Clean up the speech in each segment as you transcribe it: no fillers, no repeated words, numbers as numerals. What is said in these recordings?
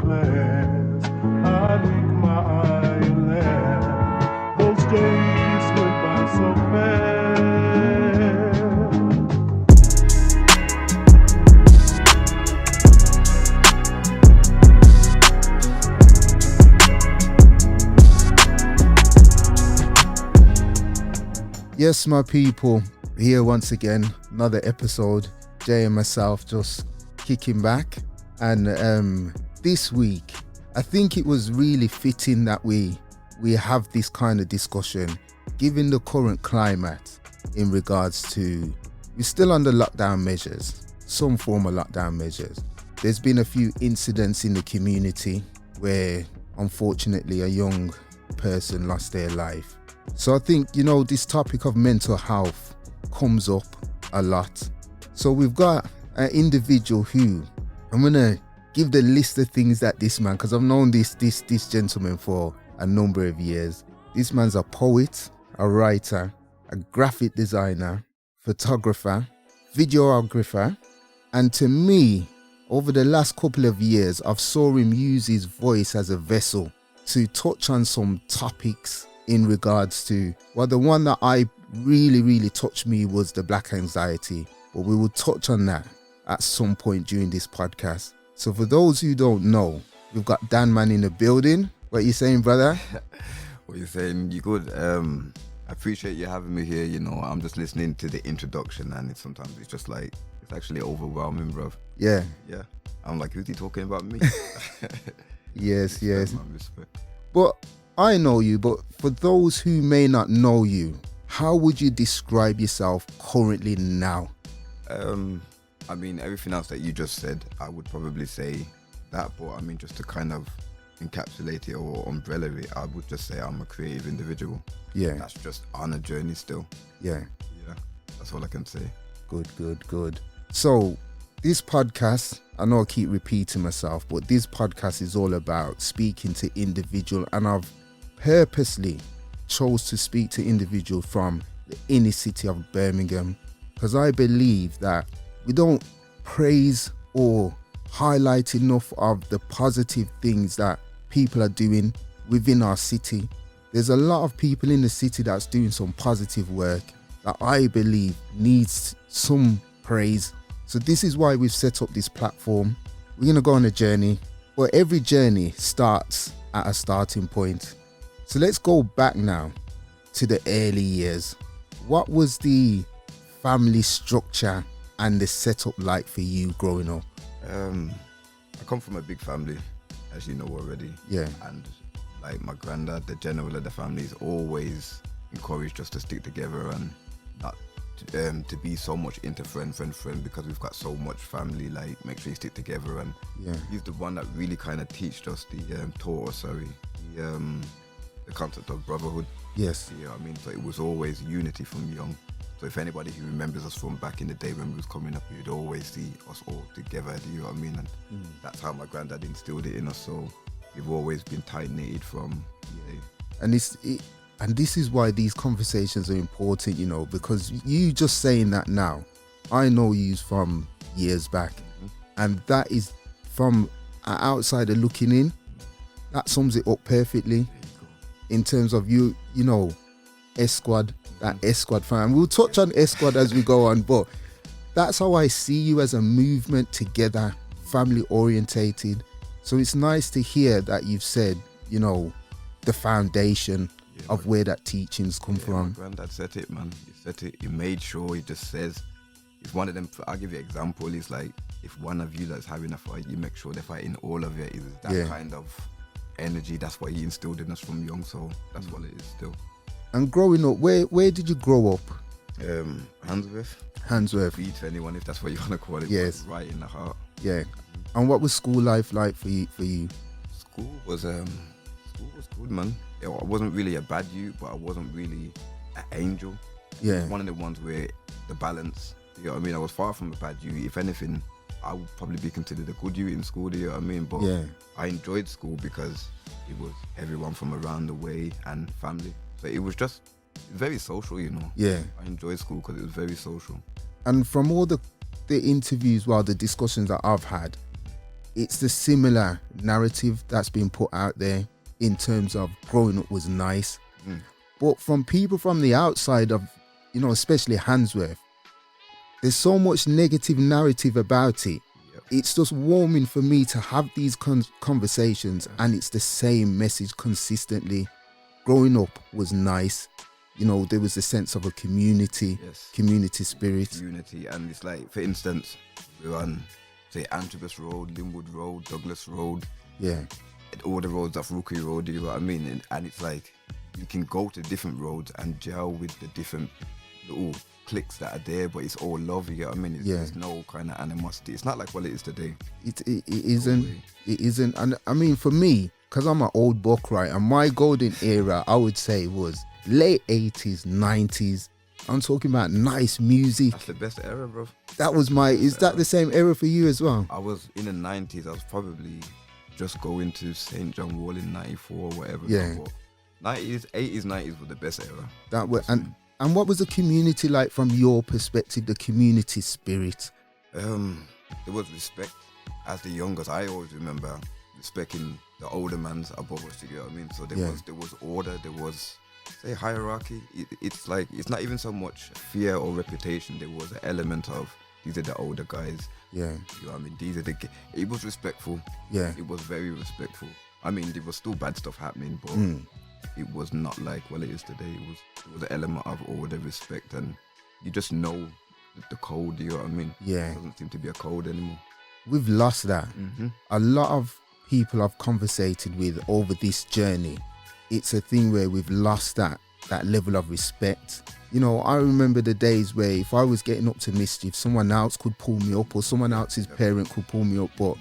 class. I'd wink my eyelid. Those days went by so fast. Yes, my people, here once again, another episode. Jay and myself just kicking back. And this week, I think it was really fitting that we have this kind of discussion, given the current climate in regards to, we're still under lockdown measures, some form of lockdown measures. There's been a few incidents in the community where, unfortunately, a young person lost their life. So I think, this topic of mental health comes up a lot. So we've got an individual who, I'm going to give the list of things that this man, because I've known this gentleman for a number of years. This man's a poet, a writer, a graphic designer, photographer, videographer. And to me, over the last couple of years, I've saw him use his voice as a vessel to touch on some topics in regards to, well, the one that I really touched me was the black anxiety, but we will touch on that at some point during this podcast. So for those who don't know, we've got DanMan in the building. What are you saying, brother? What you saying? You good? I appreciate you having me here. I'm just listening to the introduction, and sometimes it's just like, it's actually overwhelming, bro. Yeah. I'm like, who's he talking about me? Yes. Respect. But I know you, but for those who may not know you, how would you describe yourself currently now? Everything else that you just said, I would probably say that, but just to kind of encapsulate it or umbrella it, I would just say I'm a creative individual. Yeah. That's just on a journey still. Yeah. That's all I can say. Good. So this podcast, I know I keep repeating myself, but this podcast is all about speaking to individual, and I've purposely chose to speak to individual from the inner city of Birmingham, because I believe that we don't praise or highlight enough of the positive things that people are doing within our city. There's a lot of people in the city that's doing some positive work that I believe needs some praise. So this is why we've set up this platform. We're going to go on a journey, but every journey starts at a starting point. So let's go back now to the early years. What was the family structure and the setup like for you growing up? I come from a big family, as you know already. Yeah. And like my granddad, the general of the family, is always encouraged us to stick together and not to be so much into friend, because we've got so much family. Like, make sure you stick together. And he's the one that really kind of taught us the concept of brotherhood. Yes. You know what I mean? So it was always unity from young. So if anybody who remembers us from back in the day when we was coming up, you'd always see us all together. You know what I mean? And that's how my granddad instilled it in us. So we've always been tight-knitted from. And this is why these conversations are important, because you just saying that now, I know you from years back, and that is from an outsider looking in. That sums it up perfectly in terms of S-Squad, that S-Squad fan. We'll touch on S-Squad as we go on, but that's how I see you, as a movement together, family orientated. So it's nice to hear that you've said, the foundation of where that teachings come from. My granddad said it, man. He said it. He made sure. He just says, if one of them, I'll give you an example. It's like, if one of you that's having a fight, you make sure they're fighting all of it. Is that kind of energy. That's what he instilled in us from young. So that's what it is still. And growing up, where did you grow up? Handsworth. Beat for anyone, if that's what you want to call it. Yes. Right in the heart. Yeah. And what was school life like for you? School was good, man. I wasn't really a bad youth, but I wasn't really an angel. Yeah. One of the ones where the balance, you know what I mean? I was far from a bad youth. If anything, I would probably be considered a good youth in school, you know what I mean? But I enjoyed school because it was everyone from around the way and family. So it was just very social, you know. Yeah. I enjoyed school because it was very social. And from all the interviews, the discussions that I've had, it's the similar narrative that's been put out there in terms of growing up was nice. But from people from the outside of, you know, especially Handsworth, there's so much negative narrative about it. It's just warming for me to have these conversations, and it's the same message consistently. Growing up was nice. You know, there was a sense of a community, community spirit. Unity, and it's like, for instance, we're on, say, Antrobus Road, Linwood Road, Douglas Road. Yeah. All the roads off Rookery Road, you know what I mean? And it's like, you can go to different roads and gel with the different little cliques that are there, but it's all love, you know what I mean? There's no kind of animosity. It's not like what it is today. It isn't. It isn't. And I mean, for me, because I'm an old buck, right? And my golden era, I would say, was late 80s, 90s. I'm talking about nice music. That's the best era, bro. That was my... Is that the same era for you as well? I was in the 90s. I was probably just going to St. John Wall in 94 or whatever. Yeah. 90s, 80s, 90s were the best era. That were, and what was the community like from your perspective, the community spirit? There was respect. As the youngest, I always remember respecting the older mans above us, you know what I mean? So there was order, there was, say, hierarchy. It's like, it's not even so much fear or reputation. There was an element of, these are the older guys. Yeah. You know what I mean? These are the... It was respectful. Yeah. It was very respectful. I mean, there was still bad stuff happening, but it was not like what it is today. It was an element of order, respect, and you just know the code, you know what I mean? Yeah. It doesn't seem to be a code anymore. We've lost that. A lot of people I've conversated with over this journey, it's a thing where we've lost that level of respect. You know, I remember the days where if I was getting up to mischief, someone else could pull me up, or someone else's parent could pull me up, but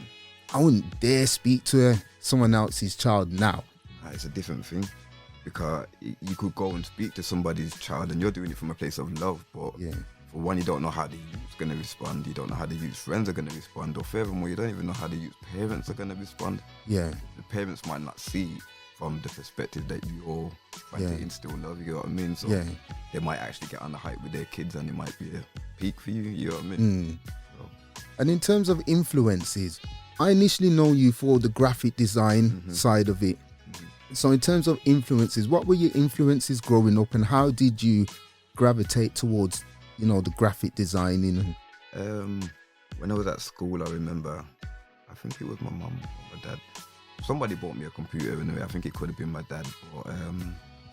I wouldn't dare speak to someone else's child now. It's a different thing, because you could go and speak to somebody's child and you're doing it from a place of love, but for one, you don't know how the youth's going to respond, you don't know how the youth's friends are going to respond, or furthermore, you don't even know how the youth's parents are going to respond. Yeah. The parents might not see from the perspective that you're trying to instill love, you know what I mean? So they might actually get on the hype with their kids and it might be a peak for you, you know what I mean? So. And in terms of influences, I initially know you for the graphic design side of it. So in terms of influences, what were your influences growing up, and how did you gravitate towards, you know, the graphic designing? When I was at school, I remember, I think it was my mum or my dad. Somebody bought me a computer anyway. I think it could have been my dad. But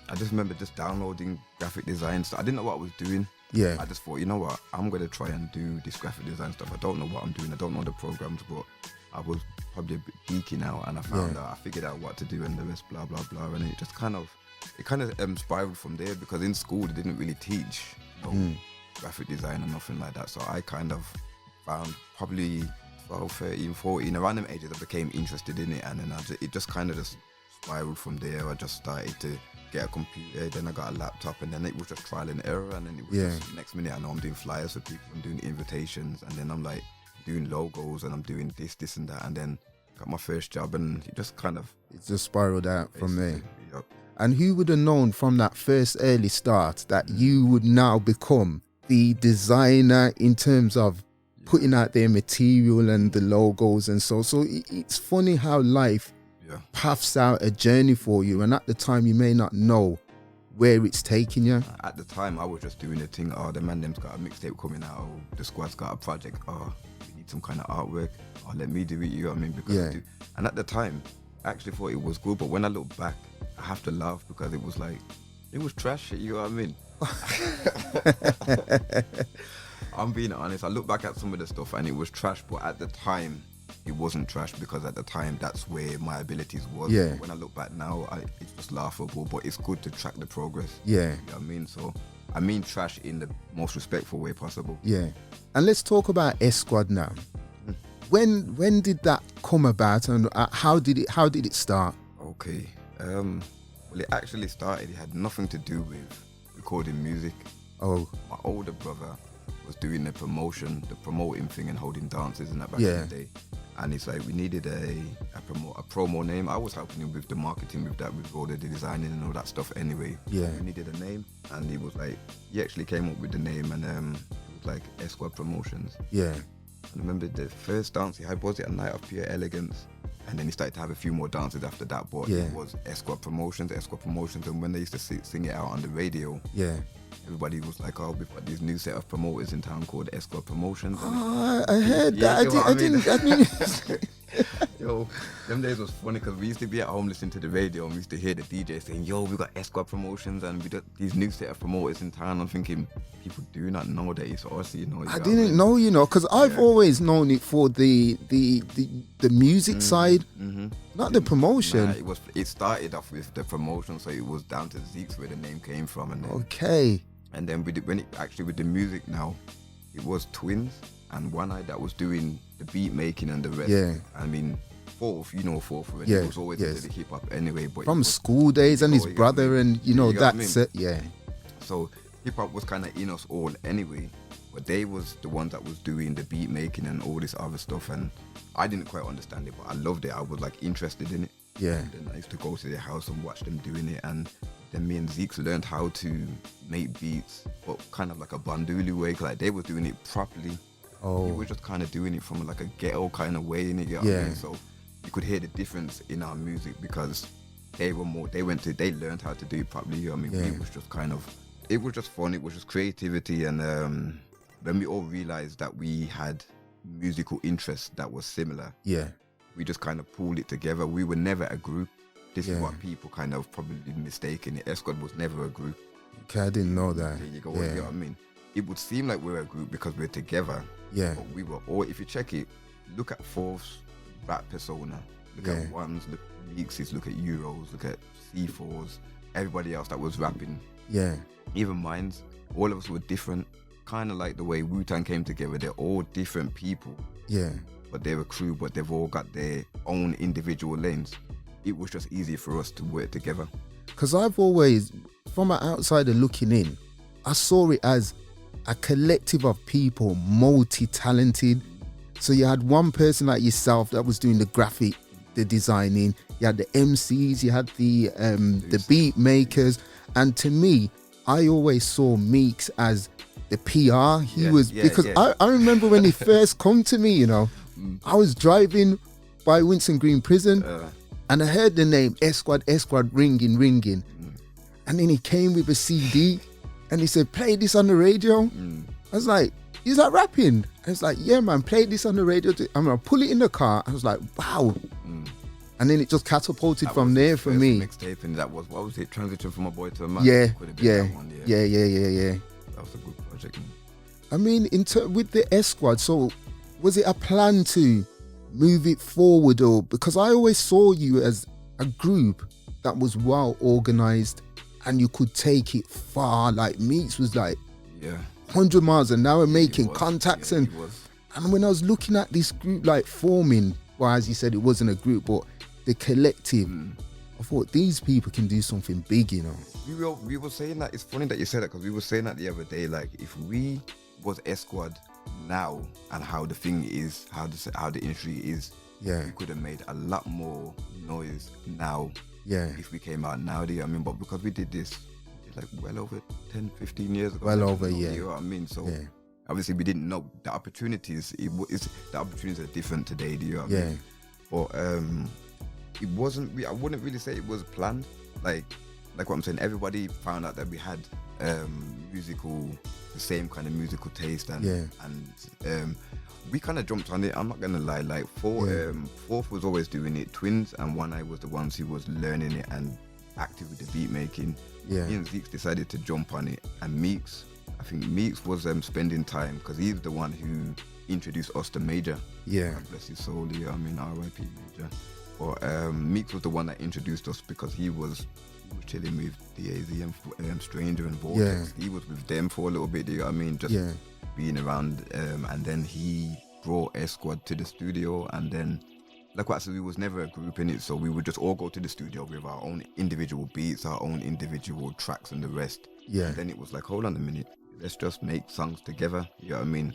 I just remember just downloading graphic design stuff. I didn't know what I was doing. Yeah. I just thought, you know what, I'm going to try and do this graphic design stuff. I don't know what I'm doing. I don't know the programs, but I was probably a bit geeky now, and I found out, I figured out what to do, and the rest, blah, blah, blah. And it just kind of spiraled from there, because in school, they didn't really teach graphic design or nothing like that. So I kind of found probably 12, 13, 14, around them ages, I became interested in it, and then it just kind of just spiraled from there. I just started to get a computer, then I got a laptop, and then it was just trial and error, and then it was just, next minute I know I'm doing flyers for people, I'm doing invitations, and then I'm like doing logos, and I'm doing this and that, and then got my first job, and it just kind of... It just spiraled out from there. Yep. And who would have known from that first early start that you would now become the designer in terms of putting out their material and the logos and so it's funny how life paths out a journey for you, and at the time you may not know where it's taking you. At the time I was just doing a thing, the man them's got a mixtape coming out, the squad's got a project, we need some kind of artwork, let me do it, you know what I mean? Because and at the time I actually thought it was good, but when I look back I have to laugh, because it was like, it was trash, you know what I mean? I'm being honest, I look back at some of the stuff and it was trash, but at the time it wasn't trash, because at the time that's where my abilities was. Yeah. When I look back now, it's just laughable, but it's good to track the progress. Yeah. You know what I mean? So I mean trash in the most respectful way possible. Yeah. And let's talk about S-Squad now. When did that come about, and how did it start? Okay. Well, it actually started, it had nothing to do with recording music. Oh. My older brother was doing the promoting thing and holding dances and that back in the day. And it's like, we needed a promo name. I was helping him with the marketing, with that, with all the designing and all that stuff anyway. Yeah. We needed a name, and he was like, he actually came up with the name, and it was like S-Squad Promotions. Yeah. I remember the first dance he had, was it A Night of Pure Elegance? And then he started to have a few more dances after that, but it was Escort Promotions, and when they used to sing it out on the radio, everybody was like, oh, we've got this new set of promoters in town called Escort Promotions. Oh, I heard that. I didn't. Yo, them days was funny because we used to be at home listening to the radio and we used to hear the DJ saying, yo, we got Escort Promotions and we got these new set of promoters in town. I'm thinking, people do not know that it's us, you know. I didn't know, you know, because I've always known it for the music side, not the promotion. Nah, it started off with the promotion, so it was down to Zeke's where the name came from. And then, and then with the music now, it was Twins and One Eye that was doing the beat making and the rest. Yeah. I mean, Fourth already. It was always into the hip hop anyway. But from school days and his brother and, you know, that's it. Yeah. So hip hop was kind of in us all anyway, but they was the ones that was doing the beat making and all this other stuff, and I didn't quite understand it, but I loved it. I was like interested in it. Yeah. And then I used to go to their house and watch them doing it, and then me and Zeke learned how to make beats, but kind of like a banduli way, like they were doing it properly. Oh. We were just kind of doing it from like a ghetto kind of way in it, you know what I mean? So you could hear the difference in our music because they learned how to do it properly, you know what I mean? It was just kind of, it was just fun, it was just creativity, and when we all realized that we had musical interests that was similar, we just kind of pulled it together. We were never a group. This is what people kind of probably mistaken it. Escort was never a group. Okay, I didn't know that. There you go. You know what I mean? It would seem like we're a group because we're together. Yeah. But we were all, if you check it, look at Fourth's rap persona. Look at Ones, look at Meekses, look at Euros, look at C4s, everybody else that was rapping. Yeah. Even Minds, all of us were different. Kind of like the way Wu-Tang came together. They're all different people. Yeah. But they're a crew, but they've all got their own individual lanes. It was just easier for us to work together. Because I've always, from an outsider looking in, I saw it as a collective of people, multi-talented. So you had one person like yourself that was doing the graphic, the designing. You had the MCs, you had the beat makers. And to me, I always saw Meeks as the PR. I remember when he first come to me, you know, I was driving by Winston Green Prison and I heard the name Esquad ringing. And then he came with a CD and he said, play this on the radio. I was like, is that rapping? I was like, yeah, man, play this on the radio. I'm going to pull it in the car. I was like, wow. And then it just catapulted that from there for me. Mixtape, and that was, what was it? Transition from a boy to a man. Yeah. That was a good project. I mean, with the Esquad, so was it a plan to move it forward, or because I always saw you as a group that was well organized and you could take it far? Like Meeks was like 100 miles an hour making contacts, and when I was looking at this group like forming, well, as you said, it wasn't a group but the collective, I thought these people can do something big, you know. We were saying that, it's funny that you said that, because we were saying that the other day, like if we was Esquad now and how the thing is, how the industry is, we could have made a lot more noise now if we came out now, do you know what I mean? But because we did this like well over 10, 15 years ago. Well over, you know what I mean? So obviously we didn't know the opportunities. The opportunities are different today, do you know what I mean? But it wasn't, I wouldn't really say it was planned. Like what I'm saying, everybody found out that we had the same kind of musical taste, and we kind of jumped on it. I'm not gonna lie, like Fourth was always doing it. Twins and One Eye was the ones who was learning it and active with the beat making. Me and Zeke decided to jump on it, and Meeks, I think Meeks was spending time, because he's the one who introduced us to Major. God bless his soul, I mean, RIEP Major. But Meeks was the one that introduced us, because he was chilling with DAZ and Stranger and Vortex. He was with them for a little bit, you know what I mean? Just being around, and then he brought Esquad to the studio, and then like what I said, we was never a group in it, so we would just all go to the studio with our own individual beats, our own individual tracks and the rest. And then it was like, hold on a minute, let's just make songs together, you know what I mean?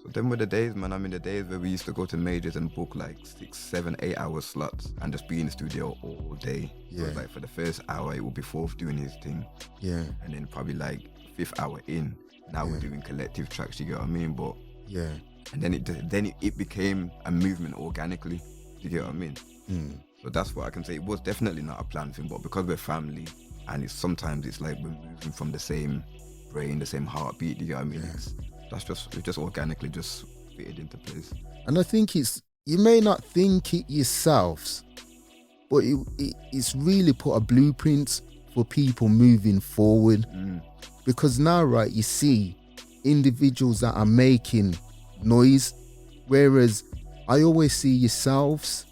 So then were the days, man, I mean the days where we used to go to majors and book like 6, 7, 8 hour slots and just be in the studio all day. So like for the first hour it would be Fourth doing his thing. And then probably like 5th hour in, now we're doing collective tracks, you get what I mean? But and then it became a movement organically. Do you get what I mean? So that's what I can say. It was definitely not a planned thing, but because we're family, and sometimes it's like we're moving from the same brain, the same heartbeat. Do you get what I mean? It just organically just fitted into place. And I think you may not think it yourselves, but it's really put a blueprint for people moving forward. Because now, right, you see individuals that are making noise, whereas I always see yourselves,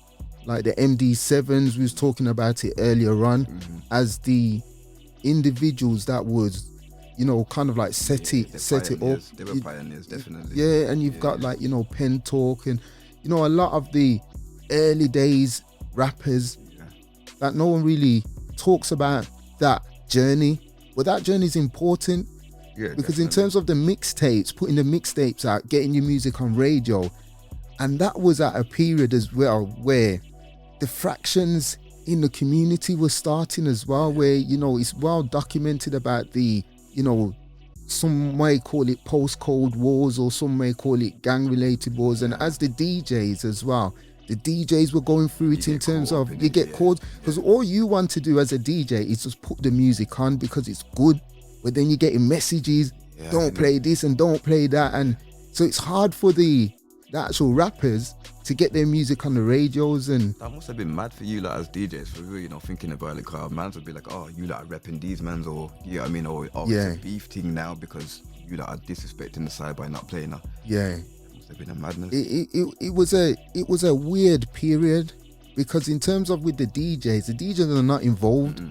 like the MD7s, we was talking about it earlier on, as the individuals that would, kind of like set it up. They were pioneers, definitely. Yeah, and you've got like, Pen Talk and, a lot of the early days rappers that no one really talks about that journey. But that journey is important because in terms of the mixtapes, putting the mixtapes out, getting your music on radio, and that was at a period as well where the fractions in the community were starting as well, where, it's well documented about the, some may call it post-Cold Wars or some may call it gang-related wars. And as the DJs as well, the DJs were going through it in terms of you get caught, because all you want to do as a DJ is just put the music on because it's good, but then you're getting messages, don't play this and don't play that. And so it's hard for the actual rappers to get their music on the radios. And that must have been mad for you, like, as DJs, for real, thinking about it, because mans would be like, oh, you like repping these mans, or you know what I mean, or it's a beef thing now because you like are disrespecting the side by not playing her. It must have been a madness. It was a weird period, because in terms of with the DJs are not involved.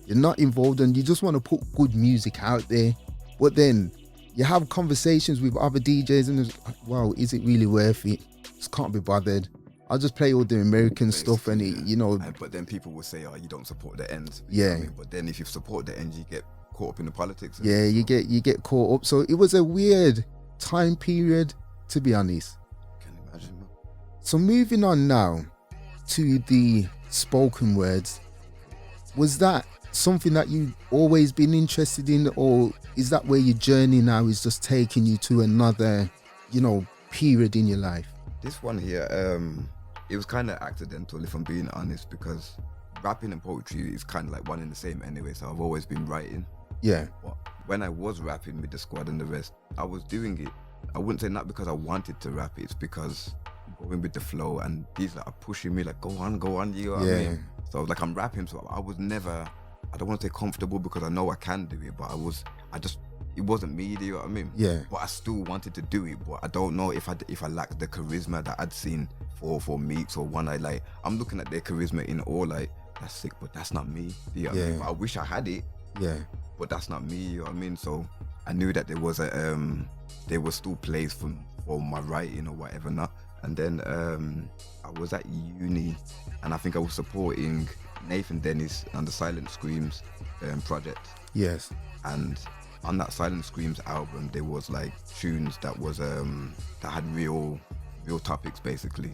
You're not involved, and you just want to put good music out there, but then you have conversations with other DJs and it's, wow, is it really worth it? Just can't be bothered. I'll just play all the American stuff and it, but then people will say, oh, you don't support the ends. But then if you support the ends, you get caught up in the politics. You get caught up. So it was a weird time period, to be honest. Can you imagine, man? So moving on now to the spoken words, was that something that you've always been interested in, or is that where your journey now is just taking you to another, period in your life? This one here, it was kind of accidental, if I'm being honest, because rapping and poetry is kind of like one and the same anyway, so I've always been writing. But when I was rapping with the squad and the rest, I was doing it, I wouldn't say not because I wanted to rap, it's because I'm going with the flow, and these are pushing me like, go on, you know what I mean? So like I'm rapping, so I was never, I don't want to say comfortable because I know I can do it, but it wasn't me, do you know what I mean? But I still wanted to do it, but I don't know if I lacked the charisma that I'd seen for Meeks or One Eye. Like, I'm looking at their charisma in all, like, that's sick, but that's not me, do you know what I mean? But I wish I had it, but that's not me, you know what I mean? So I knew that there was still place for my writing or whatever not. And then I was at uni, and I think I was supporting Nathan Dennis on the Silent Screams project. And on that Silent Screams album, there was like tunes that was that had real topics basically.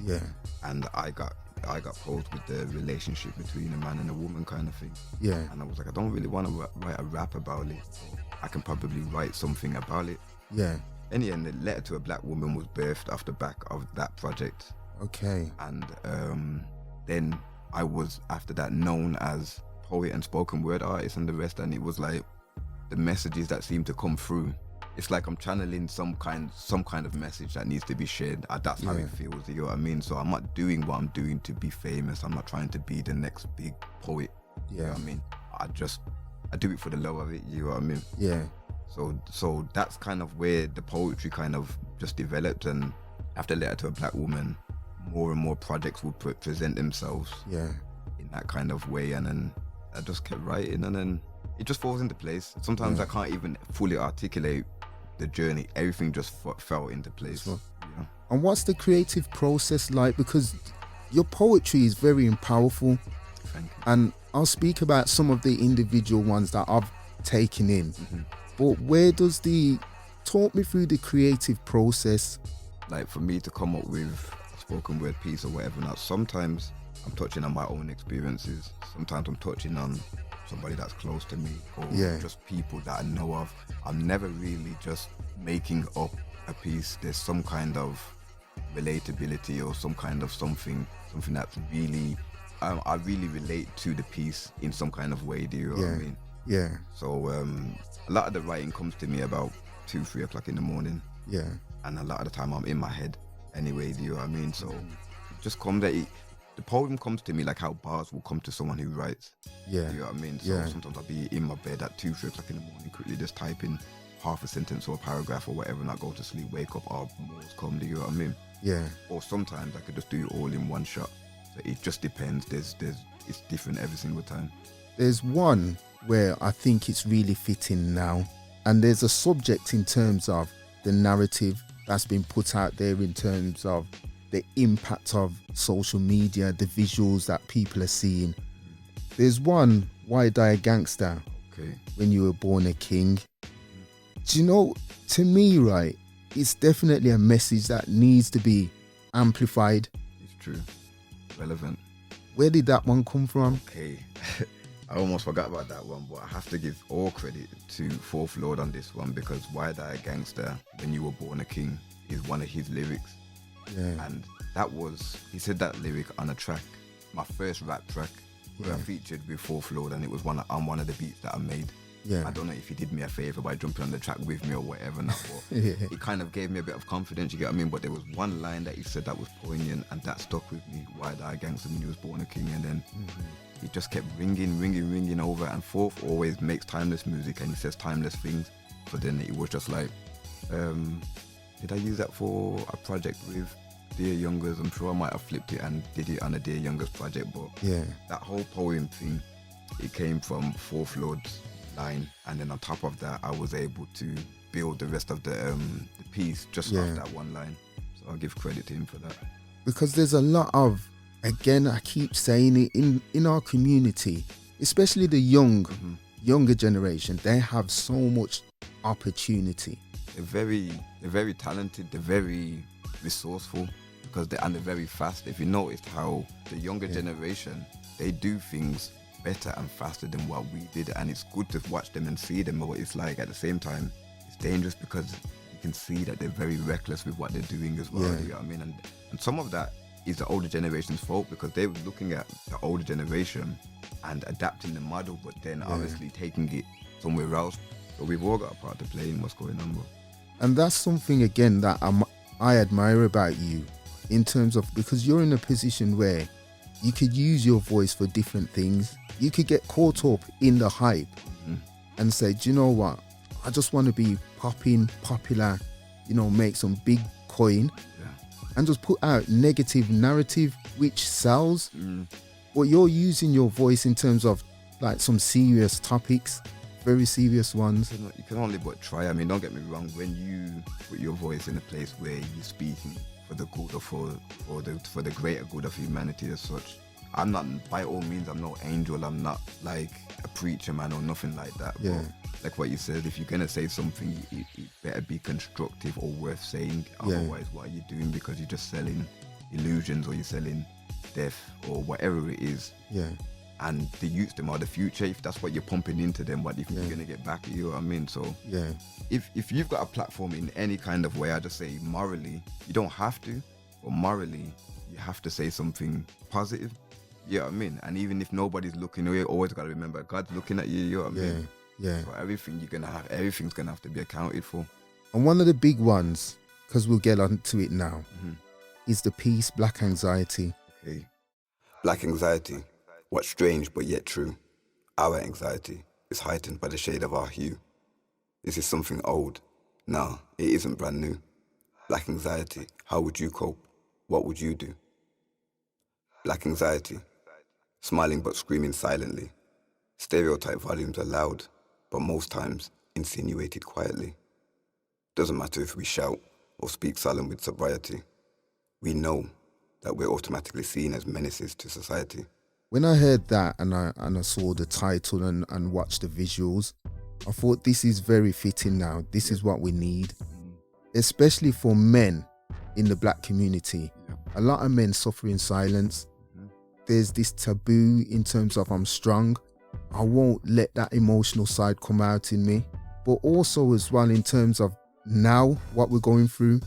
And I got posed with the relationship between a man and a woman kind of thing. And I was like, I don't really want to write a rap about it. I can probably write something about it. In the end, the Letter to a Black Woman was birthed off the back of that project. And then I was after that known as poet and spoken word artist and the rest, and it was like the messages that seem to come through, it's like I'm channeling some kind of message that needs to be shared. That's how it feels, you know what I mean? So I'm not doing what I'm doing to be famous. I'm not trying to be the next big poet, you know what I mean? I do it for the love of it, you know what I mean? So that's kind of where the poetry kind of just developed, and after Letter to a Black Woman, more and more projects would present themselves in that kind of way, and then I just kept writing, and then it just falls into place. Sometimes I can't even fully articulate the journey. Everything just fell into place. And what's the creative process like? Because your poetry is very powerful. Thank you. And I'll speak about some of the individual ones that I've taken in. But talk me through the creative process. Like, for me to come up with a spoken word piece or whatever, now sometimes I'm touching on my own experiences. Sometimes I'm touching on somebody that's close to me, or just people that I know of. I'm never really just making up a piece. There's some kind of relatability or some kind of something that's really, I really relate to the piece in some kind of way. Do you know what I mean? Yeah. So a lot of the writing comes to me about 2-3 o'clock in the morning. Yeah. And a lot of the time I'm in my head anyway. Do you know what I mean? So it just comes that the poem comes to me like how bars will come to someone who writes. Yeah. You know what I mean? So sometimes I'll be in my bed at 2-3 o'clock in the morning, quickly just type in half a sentence or a paragraph or whatever, and I go to sleep, wake up, more come. Do you know what I mean? Yeah. Or sometimes I could just do it all in one shot. So it just depends. It's different every single time. There's one where I think it's really fitting now, and there's a subject in terms of the narrative that's been put out there in terms of the impact of social media, the visuals that people are seeing. There's one, Why Die a Gangsta? Okay. When you were born a king. Do you know, to me, right, it's definitely a message that needs to be amplified. It's true. Relevant. Where did that one come from? Okay. I almost forgot about that one, but I have to give all credit to Fourth Lord on this one, because Why Die a Gangsta, When You Were Born a King, is one of his lyrics. Yeah. And he said that lyric on a track, my first rap track, where I featured with Fourth Lord, and it was on one of the beats that I made. Yeah. I don't know if he did me a favor by jumping on the track with me or whatever, but it kind of gave me a bit of confidence, you get what I mean? But there was one line that he said that was poignant, and that stuck with me. Why Die a Gangsta When You Was Born a King? And then he just kept ringing over, and Fourth always makes timeless music, and he says timeless things. But then it was just like, did I use that for a project with Dear Youngers? I'm sure I might have flipped it and did it on a Dear Youngers project, but that whole poem thing, it came from Fourth Lord's line, and then on top of that I was able to build the rest of the piece just off that one line. So I'll give credit to him for that. Because there's a lot of, again, I keep saying it, in our community, especially the younger generation, they have so much opportunity. They're very talented, they're very resourceful, because they're very fast. If you noticed how the younger generation, they do things better and faster than what we did, and it's good to watch them and see them, but it's like at the same time it's dangerous, because you can see that they're very reckless with what they're doing as well. You know what I mean? And some of that is the older generation's fault, because they were looking at the older generation and adapting the model, but then obviously taking it somewhere else. So we've all got a part to play in what's going on, bro. And that's something, again, that I admire about you, in terms of, because you're in a position where you could use your voice for different things. You could get caught up in the hype and say, do you know what? I just want to be popular, make some big coin, and just put out negative narrative which sells. But you're using your voice in terms of like some serious topics, very serious ones. You can only but try. I mean, don't get me wrong, when you put your voice in a place where you're speaking for the good or for the greater good of humanity as such, I'm not, by all means, I'm no angel, I'm not like a preacher man or nothing like that. Yeah. But like what you said, if you're gonna say something, it better be constructive or worth saying. Otherwise, what are you doing? Because you're just selling illusions, or you're selling death, or whatever it is. Yeah. And the youth, them are the future. If that's what you're pumping into them, what do you think you're gonna get back? You know what I mean? So if you've got a platform in any kind of way, I just say morally, you don't have to, but morally, you have to say something positive. You know what I mean? And even if nobody's looking, you always got to remember God's looking at you. You know what I mean? Yeah. So everything's gonna have to be accounted for. And one of the big ones, because we'll get on to it now, is the piece Black Anxiety. Okay. Black anxiety. What's strange but yet true. Our anxiety is heightened by the shade of our hue. This is something old. No, it isn't brand new. Black anxiety. How would you cope? What would you do? Black anxiety. Smiling but screaming silently. Stereotype volumes are loud, but most times insinuated quietly. Doesn't matter if we shout or speak solemn with sobriety. We know that we're automatically seen as menaces to society. When I heard that and I saw the title and watched the visuals, I thought this is very fitting now. This is what we need, especially for men in the black community. A lot of men suffer in silence. There's this taboo in terms of I'm strong. I won't let that emotional side come out in me. But also as well in terms of now what we're going through.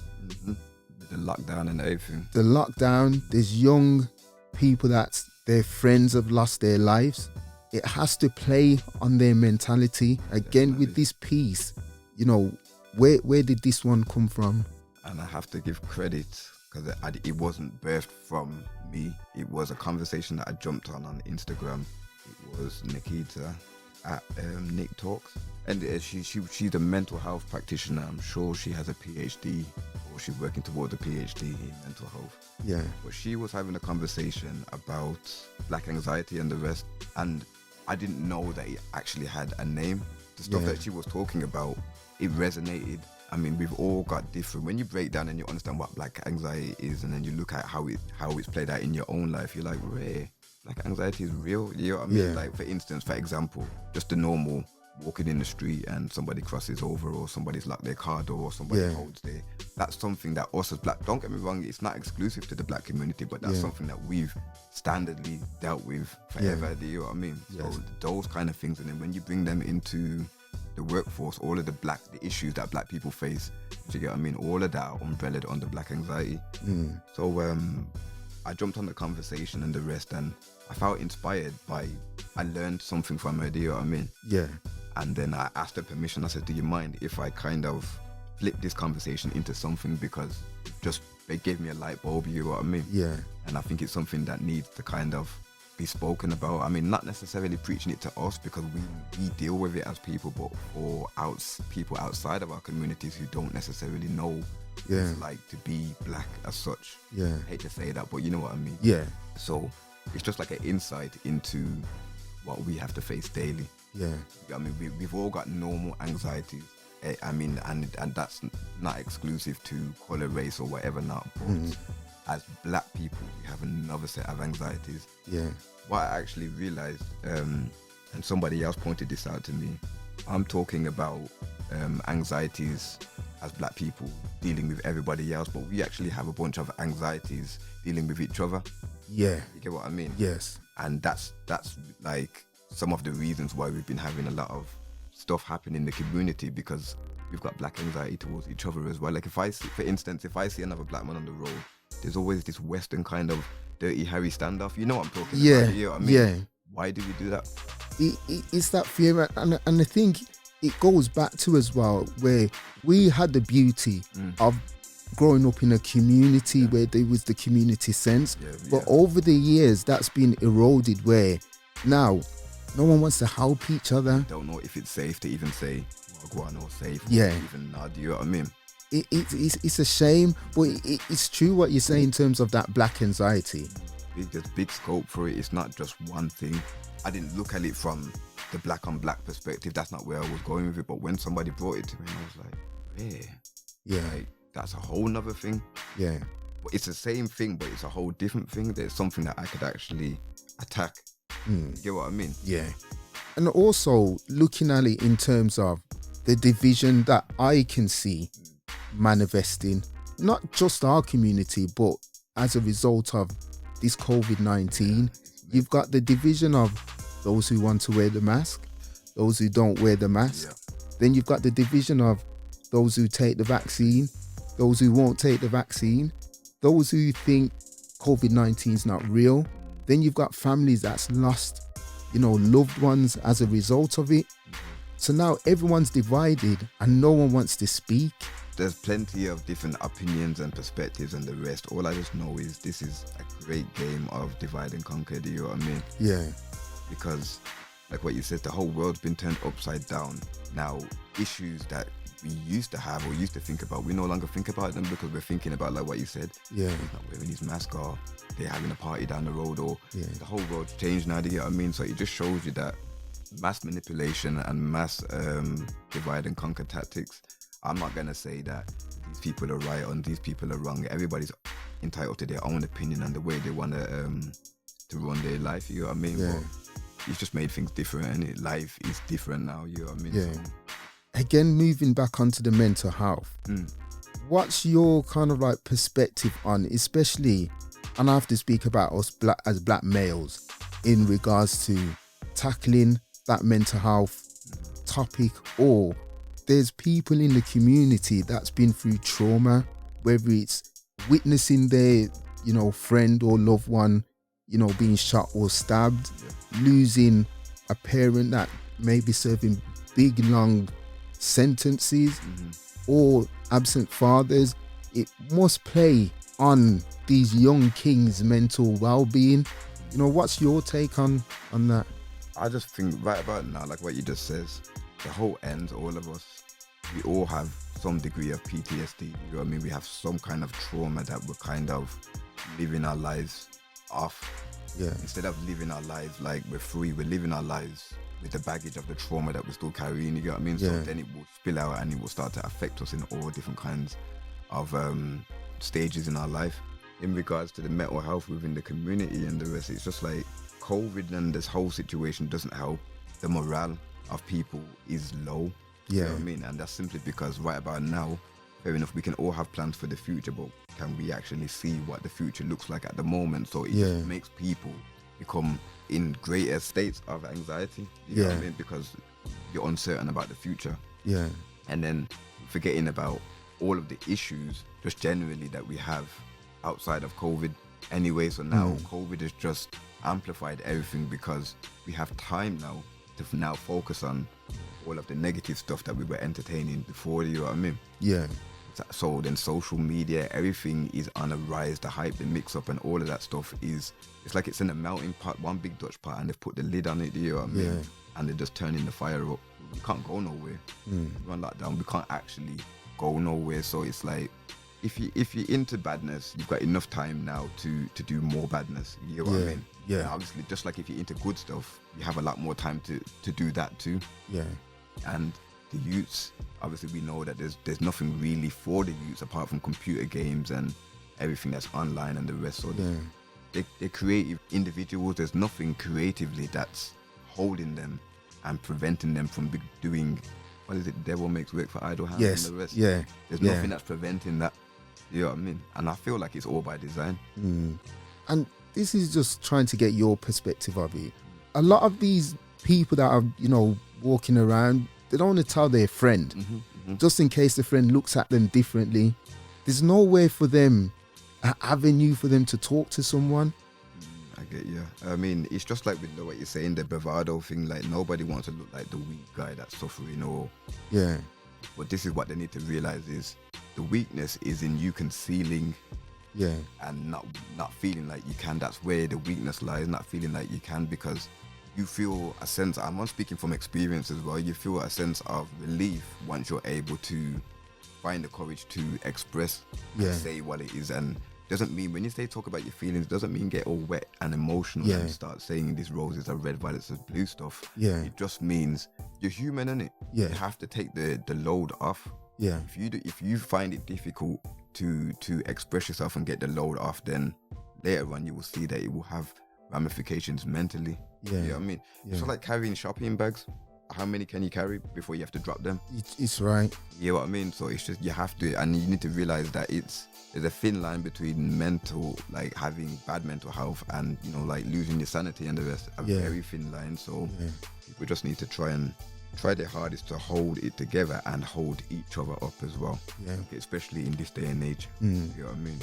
The lockdown and everything. The lockdown, there's young people that their friends have lost their lives. It has to play on their mentality. Again, Definitely. with this piece, you know, where did this one come from? And I have to give credit because it wasn't birthed from me. It was a conversation that I jumped on Instagram. It was Nikita at Nick Talks, and she's a mental health practitioner. I'm sure she has a PhD, or she's working towards a PhD in mental health. Yeah. But she was having a conversation about black anxiety and the rest, and I didn't know that it actually had a name. The stuff that she was talking about, it resonated. I mean, we've all got different. When you break down and you understand what black anxiety is, and then you look at how it's played out in your own life, you're like, "Rare, black anxiety is real." You know what I mean? Yeah. Like, for instance, for example, just the normal walking in the street and somebody crosses over, or somebody's locked their car door, or somebody holds their. That's something that us as black. Don't get me wrong, it's not exclusive to the black community, but that's something that we've standardly dealt with forever. Do you know what I mean? Yes. So those kind of things, and then when you bring them into the workforce, all of the issues that black people face, do you get what I mean? All of that are umbrellaed under black anxiety. So I jumped on the conversation and the rest, and I felt inspired by, I learned something from her, do you know what I mean? Yeah. And then I asked her permission. I said, do you mind if I kind of flip this conversation into something, because it gave me a light bulb, you know what I mean? Yeah. And I think it's something that needs to kind of be spoken about. I mean, not necessarily preaching it to us, because we deal with it as people, but for people outside of our communities who don't necessarily know what it's like to be black as such. Yeah. I hate to say that, but you know what I mean? Yeah. So it's just like an insight into what we have to face daily. Yeah. I mean, we've all got normal anxieties. I mean, and that's not exclusive to colour, race, or whatever not. But as black people, we have another set of anxieties. Yeah. What I actually realised, and somebody else pointed this out to me, I'm talking about anxieties as black people dealing with everybody else, but we actually have a bunch of anxieties dealing with each other. Yeah. You get what I mean? Yes. And that's like some of the reasons why we've been having a lot of stuff happen in the community, because we've got black anxiety towards each other as well. Like, if I see another black man on the road, there's always this Western kind of Dirty Harry standoff. You know what I'm talking about? You know what I mean? Yeah. Why do we do that? It's that fear, and I think it goes back to as well where we had the beauty of growing up in a community where there was the community sense, but over the years that's been eroded, where now no one wants to help each other. Don't know if it's safe to even say wagwan or safe. Yeah. Or even nod. You know what I mean? It's a shame, but it's true what you say in terms of that black anxiety. There's big scope for it. It's not just one thing. I didn't look at it from the black on black perspective. That's not where I was going with it. But when somebody brought it to me, I was like, yeah, like, that's a whole nother thing. Yeah. But it's the same thing, but it's a whole different thing. There's something that I could actually attack. You get what I mean? Yeah. And also looking at it in terms of the division that I can see manifesting, not just our community, but as a result of this COVID-19, you've got the division of those who want to wear the mask, those who don't wear the mask. Then you've got the division of those who take the vaccine, those who won't take the vaccine, those who think COVID-19 is not real. Then you've got families that's lost, loved ones as a result of it. So now everyone's divided and no one wants to speak. There's plenty of different opinions and perspectives and the rest. All I just know is this is a great game of divide and conquer, do you know what I mean? Yeah. Because, like what you said, the whole world's been turned upside down. Now, issues that we used to have or used to think about, we no longer think about them because we're thinking about, like what you said, yeah, he's not wearing his mask, or they're having a party down the road, or the whole world's changed now, do you know what I mean? So it just shows you that mass manipulation and mass divide and conquer tactics, I'm not going to say that these people are right and these people are wrong. Everybody's entitled to their own opinion and the way they want to run their life, you know what I mean? Yeah. But it's just made things different, and life is different now, you know what I mean? Yeah. So, again, moving back onto the mental health, what's your kind of like perspective on, especially, and I have to speak about us as black males in regards to tackling that mental health topic, or there's people in the community that's been through trauma, whether it's witnessing their, friend or loved one, being shot or stabbed, losing a parent that may be serving big, long sentences, or absent fathers. It must play on these young kings' mental well-being. What's your take on that? I just think right about now, like what you just says, the whole ends, all of us, we all have some degree of PTSD. You know what I mean? We have some kind of trauma that we're kind of living our lives off. Yeah. Instead of living our lives like we're free, we're living our lives with the baggage of the trauma that we're still carrying. You know what I mean? Yeah. So then it will spill out and it will start to affect us in all different kinds of stages in our life. In regards to the mental health within the community and the rest, it's just like COVID and this whole situation doesn't help. The morale of people is low. You know what I mean? And that's simply because right about now, fair enough, we can all have plans for the future, but can we actually see what the future looks like at the moment? So it just makes people become in greater states of anxiety. You know what I mean? Because you're uncertain about the future. Yeah. And then forgetting about all of the issues just generally that we have outside of COVID anyway. So now COVID has just amplified everything because we have time now to now focus on all of the negative stuff that we were entertaining before, you know what I mean? Yeah. So then social media, everything is on a rise, the hype, the mix-up and all of that stuff it's like it's in a melting pot, one big Dutch pot, and they've put the lid on it, you know what I mean? Yeah. And they're just turning the fire up. We can't go nowhere. We're on lockdown, we can't actually go nowhere. So it's like, if you're into badness, you've got enough time now to do more badness, you know what I mean? Yeah. And obviously, just like if you're into good stuff, you have a lot more time to do that too. Yeah. And the youths, obviously we know that there's nothing really for the youths apart from computer games and everything that's online and the rest. So they're creative individuals. There's nothing creatively that's holding them and preventing them from doing, what is it, devil makes work for idle hands and the rest. Yeah. There's nothing that's preventing that. You know what I mean? And I feel like it's all by design. And this is just trying to get your perspective of it. A lot of these people that are, walking around, they don't want to tell their friend, just in case the friend looks at them differently. There's no way for them, an avenue for them to talk to someone. I get you. I mean, it's just like with what you're saying, the bravado thing, like nobody wants to look like the weak guy that's suffering or... Yeah. But this is what they need to realize is the weakness is in you concealing and not feeling like you can. That's where the weakness lies, not feeling like you can, because you feel a sense, I'm not speaking from experience as well, you feel a sense of relief once you're able to find the courage to express and say what it is. And doesn't mean, when you say talk about your feelings, doesn't mean get all wet and emotional and start saying these roses are red, violets are blue stuff. It just means you're human, innit? You have to take the load off. If you find it difficult to express yourself and get the load off, then later on you will see that it will have ramifications mentally. You know what I mean? So like carrying shopping bags, how many can you carry before you have to drop them? It's right. You know what I mean? So it's just, you have to, and you need to realize that there's a thin line between mental, like having bad mental health and, like losing your sanity and the rest. A very thin line. So we just need to try their hardest to hold it together and hold each other up as well. Especially in this day and age. You know what I mean?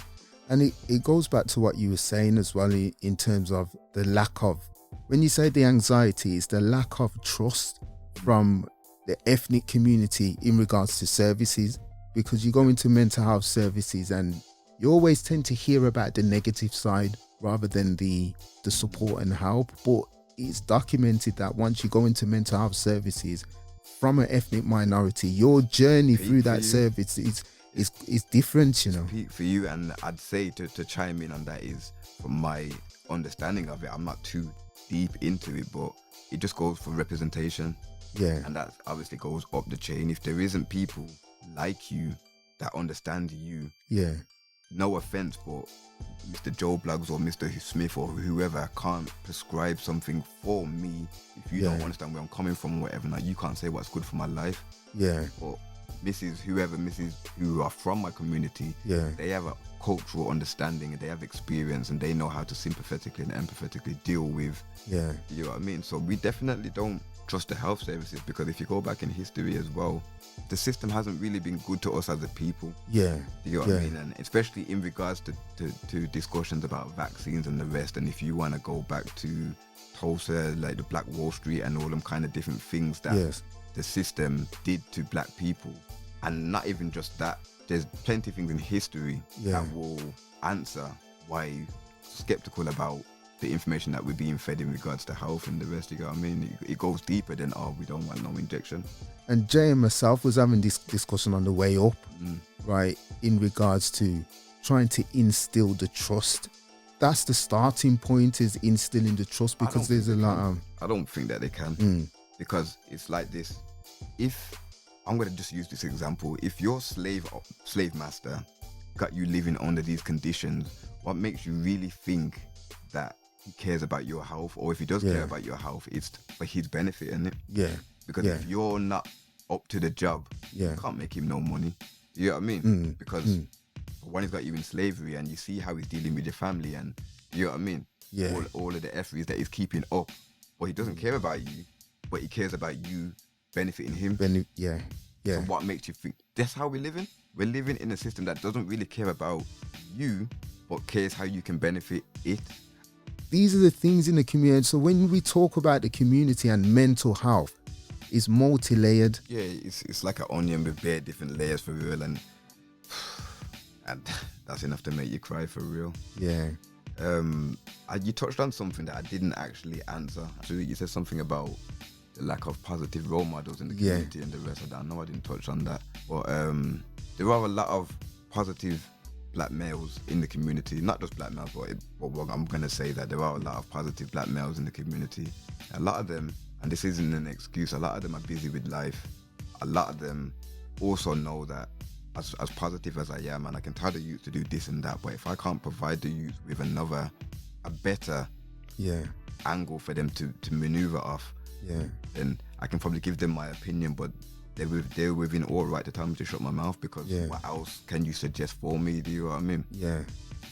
And it goes back to what you were saying as well in terms of the lack of, when you say the anxiety, it's the lack of trust from the ethnic community in regards to services, because you go into mental health services and you always tend to hear about the negative side rather than the support and help. But it's documented that once you go into mental health services from an ethnic minority, your journey through that service is different, For you, and I'd say to chime in on that is, from my understanding of it, I'm not too deep into it, but it just goes for representation. And that obviously goes up the chain. If there isn't people like you that understand you, no offense, but Mr. Joe Bloggs or Mr. Smith or whoever can't prescribe something for me if you don't understand where I'm coming from or whatever. Like, you can't say what's good for my life. But Mrs. who are from my community, they have a cultural understanding and they have experience and they know how to sympathetically and empathetically deal with, you know what I mean? So we definitely don't trust the health services, because if you go back in history as well, the system hasn't really been good to us as a people. You know what I mean? And especially in regards to discussions about vaccines and the rest. And if you want to go back to Tulsa, like the Black Wall Street and all them kind of different things that the system did to black people, and not even just that, there's plenty of things in history that will answer why you're skeptical about the information that we're being fed in regards to health and the rest. You know what I mean? It goes deeper than, we don't want no injection. And Jay and myself was having this discussion on the way up, right, in regards to trying to instill the trust. That's the starting point, is instilling the trust, because there's a lot of... I don't think that they can, because it's like this. If I'm going to just use this example, if your slave master got you living under these conditions, what makes you really think that he cares about your health? Or if he does care about your health, it's for his benefit, isn't it? Because if you're not up to the job, you can't make him no money. You know what I mean? Because one, he's got you in slavery, and you see how he's dealing with your family, and you know what I mean? All of the efforts that he's keeping up, but he doesn't care about you, but he cares about you benefiting him. So what makes you think that's how we're living? We're living in a system that doesn't really care about you, but cares how you can benefit it. These are the things in the community. So when we talk about the community and mental health, it's multi-layered. It's like an onion with bare different layers, for real, and that's enough to make you cry, for real. You touched on something that I didn't actually answer. So you said something about the lack of positive role models in the community and the rest of that. I know I didn't touch on that, but there are a lot of positive black males in the community, not just black males, but I'm going to say that there are a lot of positive black males in the community. A lot of them, and this isn't an excuse, a lot of them are busy with life. A lot of them also know that as positive as I am, and I can tell the youth to do this and that, but if I can't provide the youth with a better angle for them to maneuver off, then I can probably give them my opinion, but they're within all right to tell me to shut my mouth, because what else can you suggest for me? Do you know what I mean?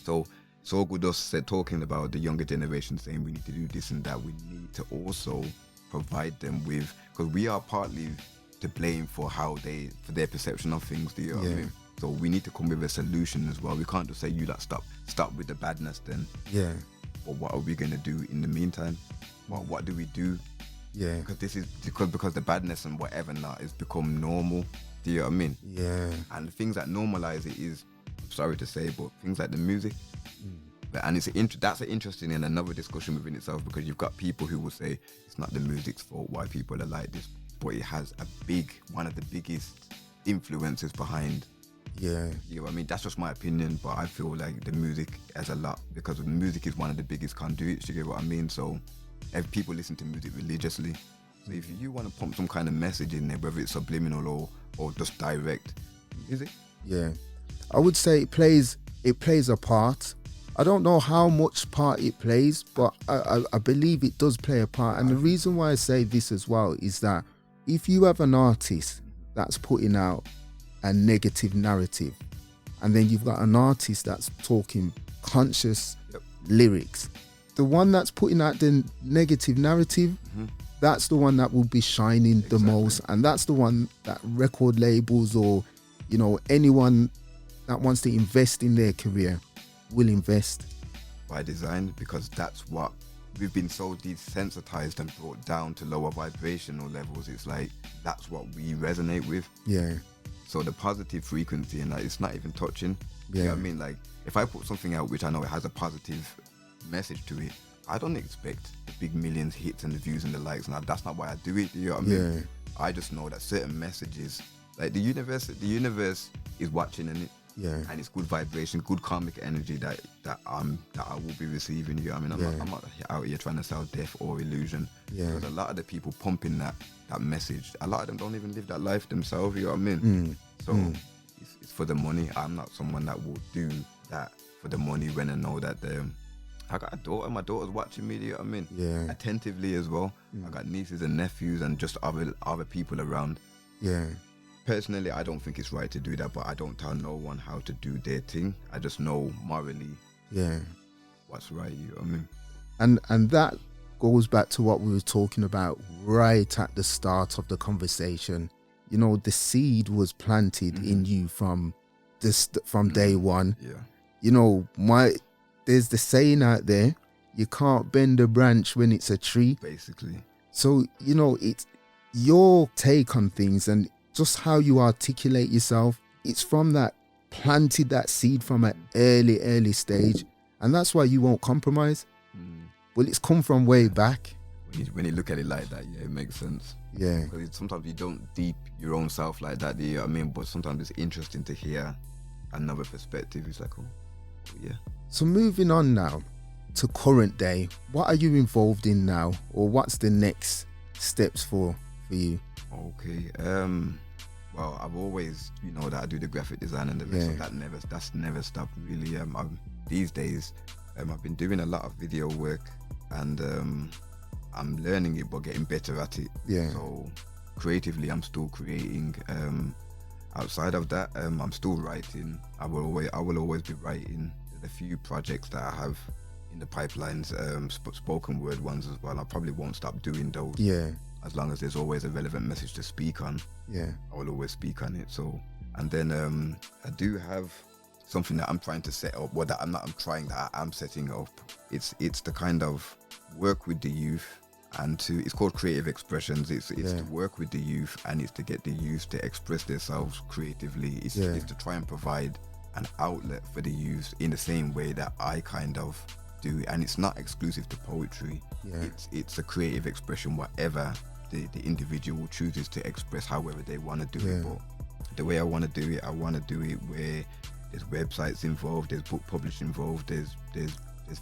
So it's all good us talking about the younger generation saying we need to do this and that. We need to also provide them with, because we are partly to blame for their perception of things. Do you know what I mean? So we need to come with a solution as well. We can't just say, you lot stop with the badness then. But what are we gonna do in the meantime? What do we do? Because this is because the badness and whatever now has become normal. Do you know what I mean? And the things that normalize it is, I'm sorry to say, but things like the music. And that's an interesting and another discussion within itself, because you've got people who will say it's not the music's fault why people are like this, but it has one of the biggest influences behind. You know what I mean? That's just my opinion, but I feel like the music has a lot, because the music is one of the biggest conduits. You get what I mean? So if people listen to music religiously, so if you want to pump some kind of message in there, whether it's subliminal or just direct, is it? I would say it plays a part. I don't know how much part it plays, but I believe it does play a part. And the reason why I say this as well is that if you have an artist that's putting out a negative narrative, and then you've got an artist that's talking conscious lyrics, the one that's putting out the negative narrative, that's the one that will be shining the most, and that's the one that record labels or anyone that wants to invest in their career will invest. By design, because that's what we've been so desensitized and brought down to lower vibrational levels. It's like that's what we resonate with. So the positive frequency, and it's not even touching. You know what I mean? Like if I put something out which I know it has a positive message to it, I don't expect the big millions hits and the views and the likes. Now that's not why I do it. You know what I mean? I just know that certain messages, like the universe is watching, and and it's good vibration, good karmic energy that I will be receiving. You know what I mean? I'm not out here trying to sell death or illusion. Because a lot of the people pumping that message, a lot of them don't even live that life themselves. You know what I mean? So it's for the money. I'm not someone that will do that for the money when I know that I got a daughter. My daughter's watching me. You know what I mean? Attentively as well. I got nieces and nephews and just other people around. personally, I don't think it's right to do that, but I don't tell no one how to do their thing. I just know morally what's right, you know what I mean? And that goes back to what we were talking about right at the start of the conversation. You know, the seed was planted in you from day one. Yeah. You know, there's the saying out there, you can't bend a branch when it's a tree. Basically. So, you know, it's your take on things and just how you articulate yourself. It's from that, planted that seed from an early stage. And that's why you won't compromise. Well, it's come from way back. When you look at it like that, yeah, it makes sense. Yeah. Because sometimes you don't deep your own self like that, you know what I mean? But sometimes it's interesting to hear another perspective. It's like, oh yeah. So moving on now to current day, what are you involved in now, or what's the next steps for you? Okay. Well, I've always, you know, that I do the graphic design and the rest of that's never stopped really. These days, I've been doing a lot of video work, and I'm learning it but getting better at it. Yeah. So creatively, I'm still creating. Outside of that, I'm still writing. I will always be writing. There's a few projects that I have in the pipelines, spoken word ones as well. I probably won't stop doing those. Yeah. As long as there's always a relevant message to speak on. Yeah. I will always speak on it. So, and then I do have something that I'm trying to set up. Well, that I'm setting up. It's the kind of work with the youth, and it's called creative expressions. It's to work with the youth, and it's to get the youth to express themselves creatively. It's to try and provide an outlet for the youth in the same way that I kind of do. And it's not exclusive to poetry. Yeah. It's a creative expression, whatever the individual chooses to express, however they want to do it. But the way I want to do it, I want to do it where there's websites involved, there's book publishing involved, there's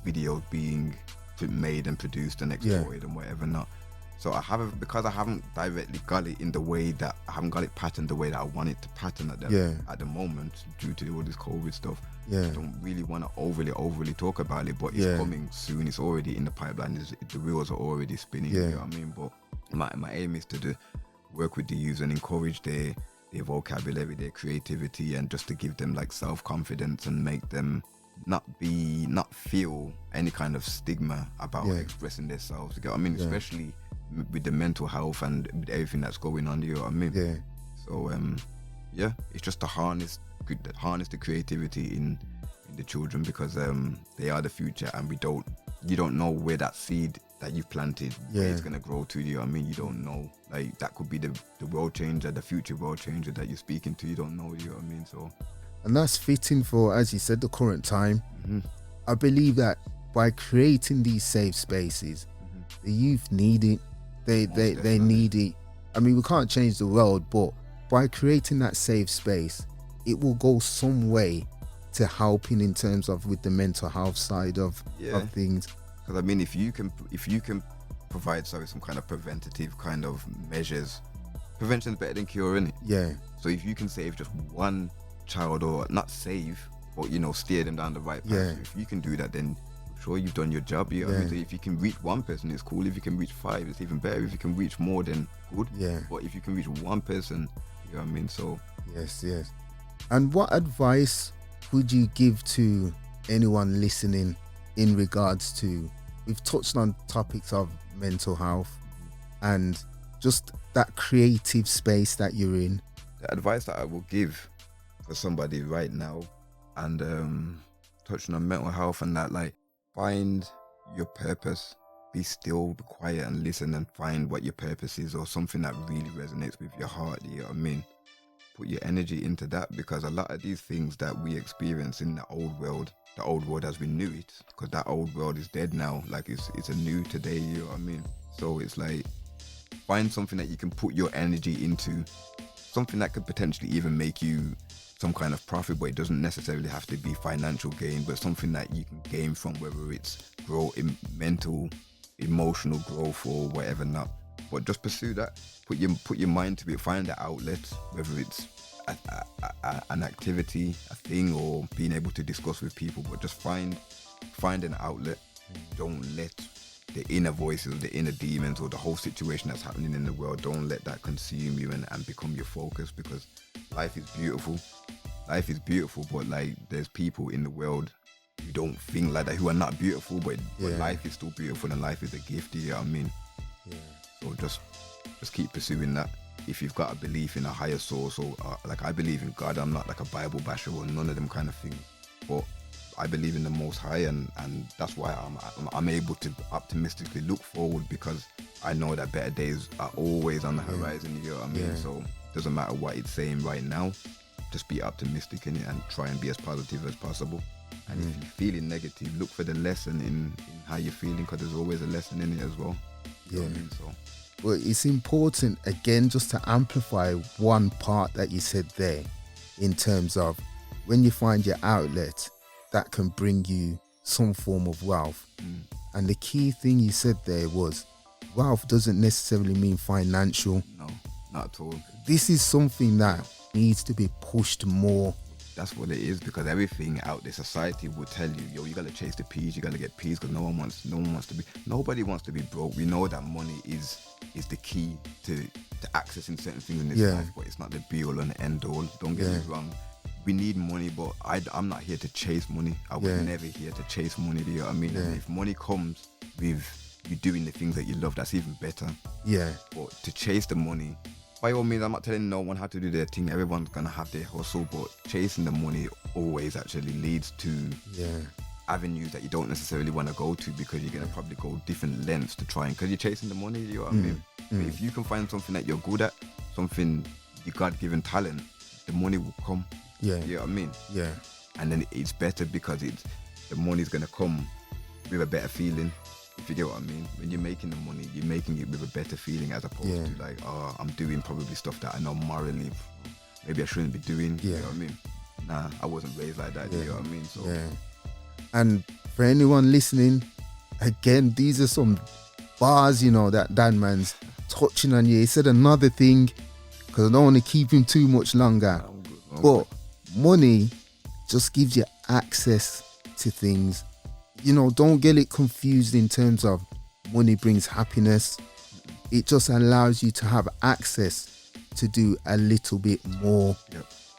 videos being made and produced and exported and whatever not. So because I haven't directly got it in the way that I haven't got it patterned the way that I want it to pattern at the moment, due to all this COVID stuff. I don't really want to overly talk about it, but it's coming soon. It's already in the pipeline. The wheels are already spinning. You know what I mean? But my aim is to work with the youth and encourage their vocabulary, their creativity, and just to give them like self-confidence and make them not feel any kind of stigma about expressing themselves. You know what I mean? Especially with the mental health and with everything that's going on, you know what I mean? Yeah. So it's just to harness the creativity in the children, because they are the future, and you don't know where that seed that you've planted where it's gonna grow to, you know what I mean? You don't know. Like, that could be the world changer, the future world changer that you're speaking to. You don't know, you know what I mean? So, and that's fitting for, as you said, the current time. I believe that by creating these safe spaces, the youth need it. They need it. I mean, we can't change the world, but by creating that safe space, it will go some way to helping in terms of with the mental health side of things. Because I mean, if you can provide some kind of preventative kind of measures, prevention is better than curing it. Yeah. So if you can save just one child, or not save, but steer them down the right path. If you can do that, then I'm sure you've done your job. You know what I mean? So if you can reach one person, it's cool. If you can reach 5, it's even better. If you can reach more, then good. Yeah. But if you can reach one person, you know what I mean? So yes. And what advice would you give to anyone listening in regards to, we've touched on topics of mental health and just that creative space that you're in? The advice that I will give for somebody right now, and touching on mental health and that, like, find your purpose. Be still, be quiet and listen, and find what your purpose is, or something that really resonates with your heart, you know what I mean? Put your energy into that, because a lot of these things that we experience in the old world as we knew it, because that old world is dead now, like it's a new today, you know what I mean? So it's like, find something that you can put your energy into, something that could potentially even make you some kind of profit, but it doesn't necessarily have to be financial gain, but something that you can gain from, whether it's mental, emotional growth, or whatever not. But just pursue that. Put your mind to it. Find the outlet, whether it's an activity, a thing, or being able to discuss with people. But just find an outlet. Don't let the inner voices, the inner demons, or the whole situation that's happening in the world. Don't let that consume you and become your focus, because life is beautiful. Life is beautiful, but like there's people in the world who don't think like that, who are not beautiful, but life is still beautiful and life is a gift. You know what I mean? Yeah. So just keep pursuing that. If you've got a belief in a higher source, or like I believe in God, I'm not like a Bible basher or none of them kind of things, but I believe in the Most High, and that's why I'm able to optimistically look forward, because I know that better days are always on the horizon. You know what I mean? Yeah. So it doesn't matter what it's saying right now, just be optimistic in it and try and be as positive as possible. And if you're feeling negative, look for the lesson in how you're feeling, because there's always a lesson in it as well. You know what I mean? So. Well, it's important, again, just to amplify one part that you said there, in terms of when you find your outlet, that can bring you some form of wealth. And the key thing you said there was, wealth doesn't necessarily mean financial. No, not at all. This is something that needs to be pushed more. That's what it is, because everything out there, society will tell you, yo, you gotta chase the peas, you gotta get peas, because nobody wants to be broke. We know that money is the key to accessing certain things in this life, but it's not the be all and the end all. Don't get me wrong. We need money, but I'm not here to chase money. I was never here to chase money. Do you know what I mean? And if money comes with you doing the things that you love, that's even better. Yeah. But to chase the money, by all means, I'm not telling no one how to do their thing. Everyone's gonna have their hustle, but chasing the money always actually leads to avenues that you don't necessarily want to go to, because you're gonna probably go different lengths to try and, because you're chasing the money. You know what I mean? But if you can find something that you're good at, something you God-given talent, the money will come. You know what I mean? Yeah. And then it's better, because the money's gonna come with a better feeling. If you get what I mean, when you're making the money, you're making it with a better feeling, as opposed to like, oh, I'm doing probably stuff that I know morally maybe I shouldn't be doing. You know what I mean? Nah, I wasn't raised like that. You know what I mean? So. Yeah. And for anyone listening, again, these are some bars, you know, that DanMan's touching on you. He said another thing, because I don't want to keep him too much longer. But money just gives you access to things. You know, don't get it confused in terms of money brings happiness. It just allows you to have access to do a little bit more.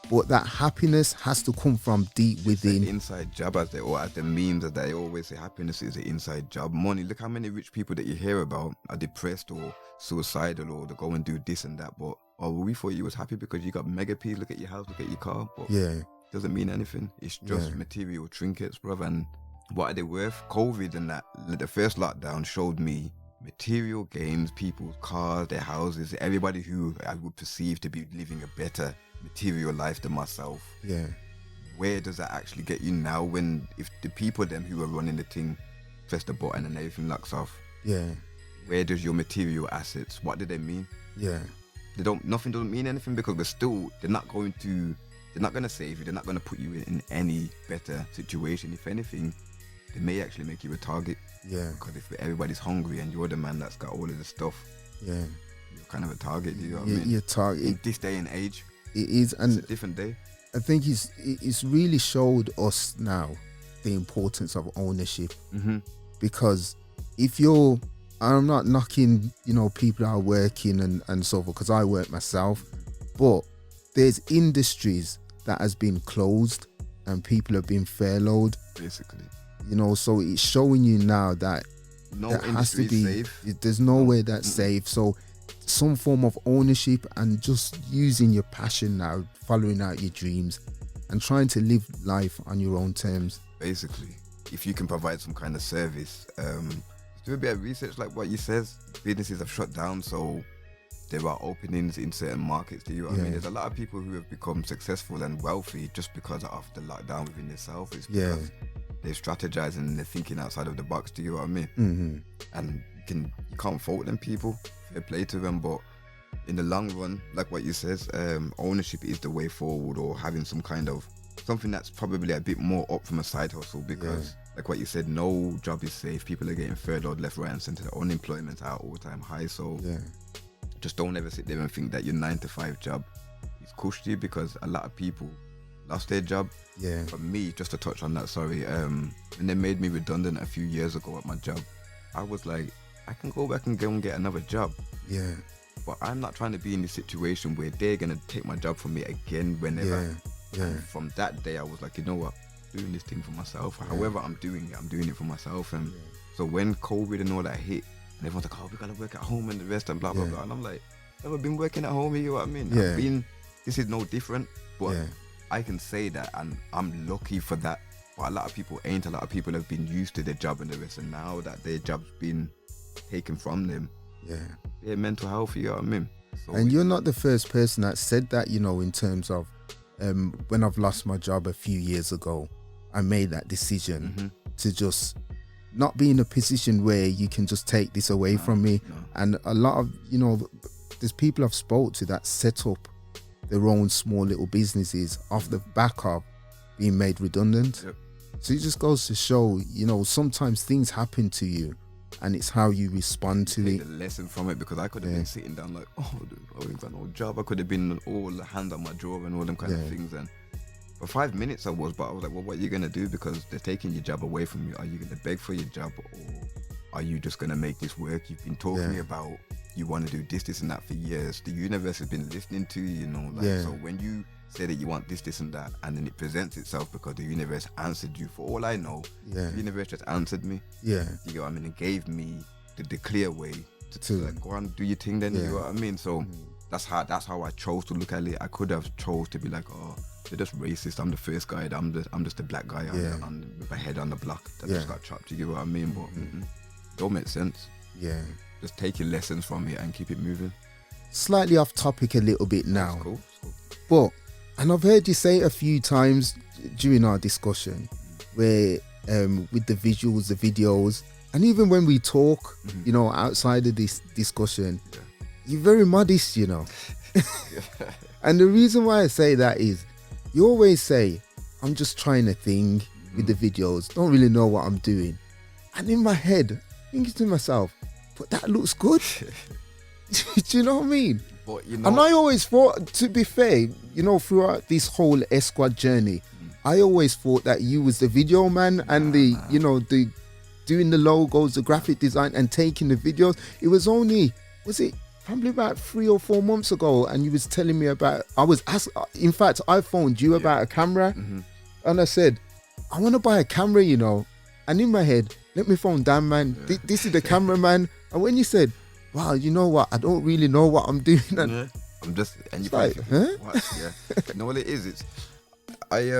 But that happiness has to come from deep within. The inside job, as the memes that they always say, happiness is the inside job. Money, look how many rich people that you hear about are depressed or suicidal, or they go and do this and that. But we thought you was happy because you got mega P's. Look at your house, look at your car. But doesn't mean anything. It's just material trinkets, bruv. And what are they worth? COVID and that, the first lockdown showed me material gains, people's cars, their houses, everybody who I would perceive to be living a better material life than myself. Where does that actually get you now, when if the people them who are running the thing press the button and everything locks off? Where does your material assets, what do they mean? Nothing doesn't mean anything, because they're not going to save you, they're not going to put you in any better situation. If anything, they may actually make you a target. Because if everybody's hungry and you're the man that's got all of the stuff, you're kind of a target. You know what I mean? You're target. In this day and age, it is, and it's a different day. I think it's really showed us now the importance of ownership. Because if you're, I'm not knocking, you know, people that are working and so forth, because I work myself, but there's industries that has been closed and people have been furloughed, basically. You know, so it's showing you now that no industry is safe. There's no way that's safe. So some form of ownership and just using your passion now, following out your dreams and trying to live life on your own terms. Basically, if you can provide some kind of service, do a bit of research, like what you says. Businesses have shut down, so there are openings in certain markets. Do you know what I mean? There's a lot of people who have become successful and wealthy just because of the lockdown within themselves. It's because they're strategizing and they're thinking outside of the box. Do you know what I mean? And you can't fault them people. Fair play to them, but in the long run, like what you says, ownership is the way forward, or having some kind of something that's probably a bit more up from a side hustle, because like what you said, no job is safe. People are getting furloughed left, right and centre. The unemployment's at all-time high. So just don't ever sit there and think that your 9-to-5 job is cushy, because a lot of people lost their job. For me, just to touch on that, sorry, when they made me redundant a few years ago at my job, I was like, I can go back and go and get another job. Yeah. But I'm not trying to be in this situation where they're going to take my job from me again whenever. Yeah. And from that day, I was like, you know what? I'm doing this thing for myself. However I'm doing it for myself. And so when COVID and all that hit, and everyone's like, oh, we got to work at home and the rest and blah, blah, blah. And I'm like, I've been working at home, you know what I mean? Yeah. This is no different. But I can say that, and I'm lucky for that. But a lot of people ain't. A lot of people have been used to their job and the rest. And now that their job's been taken from them, their mental health, you know what I mean? So and you're not the first person that said that, you know, in terms of when I've lost my job a few years ago, I made that decision to just not be in a position where you can just take this away from me. And a lot of, you know, there's people I've spoke to that set up their own small little businesses off the back of being made redundant. So it just goes to show, you know, sometimes things happen to you and it's how you respond to it. The lesson from it, because I could have been sitting down like, oh, I ain't got no job. I could have been all the hands on my drawer and all them kind of things. And for 5 minutes I was like, well, what are you going to do? Because they're taking your job away from you. Are you going to beg for your job, or are you just going to make this work? You've been talking about you want to do this and that for years. The universe has been listening to you, you know. Like, so when you say that you want this and that, and then it presents itself because the universe answered you. For all I know, the universe just answered me. You know what I mean? It gave me the clear way to like, go on, do your thing then, you know what I mean? So that's how I chose to look at it. I could have chose to be like, oh, they're just racist. I'm the first guy. I'm just a black guy with my head on the block that just got chopped. You get what I mean? But don't make sense. Just take your lessons from it and keep it moving. Slightly off topic a little bit now. That's cool. But, and I've heard you say it a few times during our discussion, where with the visuals, the videos, and even when we talk, you know, outside of this discussion, you're very modest, you know. And the reason why I say that is, you always say, I'm just trying a thing with the videos, don't really know what I'm doing. And in my head, thinking to myself, but that looks good. Do you know what I mean? But, you know, and I always thought, to be fair, you know, throughout this whole Squad journey, I always thought that you was the video man and you know, the doing the logos, the graphic design and taking the videos. It was only, was it probably about 3 or 4 months ago, and you was telling me about, in fact, I phoned you about a camera, and I said, I want to buy a camera, you know. And in my head, let me phone DanMan. This is the cameraman. And when you said, wow, you know what? I don't really know what I'm doing. And I'm just, and you like, what? You know what it is? It's, I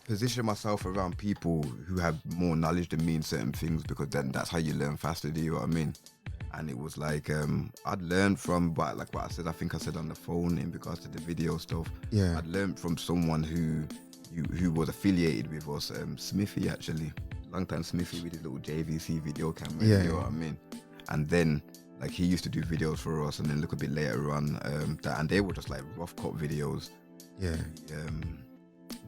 position myself around people who have more knowledge than me in certain things, because then that's how you learn faster. Do you know what I mean? And it was like, I'd learned from, but like what I said, I think I said on the phone in regards to the video stuff. I'd learned from someone who was affiliated with us, Smithy actually. Long time Smithy with his little JVC video camera, you know what I mean? And then like he used to do videos for us, and then look a bit later on, and they were just like rough cut videos.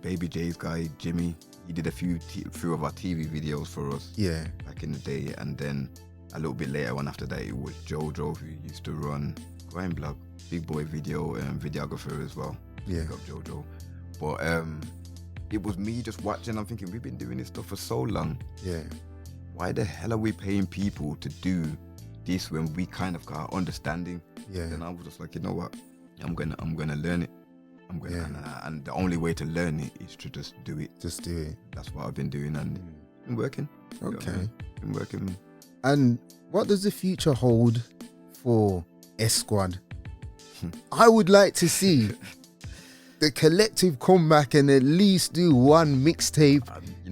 Baby J's guy, Jimmy, he did a few of our TV videos for us back in the day. And then a little bit later on after that, it was Jojo, who used to run Grind Blog, big boy videographer as well. Big up Jojo. But it was me just watching. I'm thinking, we've been doing this stuff for so long. Why the hell are we paying people to do this when we kind of got understanding? Then I was just like, you know what? I'm gonna learn it. And the only way to learn it is to just do it. Just do it. That's what I've been doing, and been working. Okay. You know, been working. And what does the future hold for Squad? I would like to see the collective come back and at least do one mixtape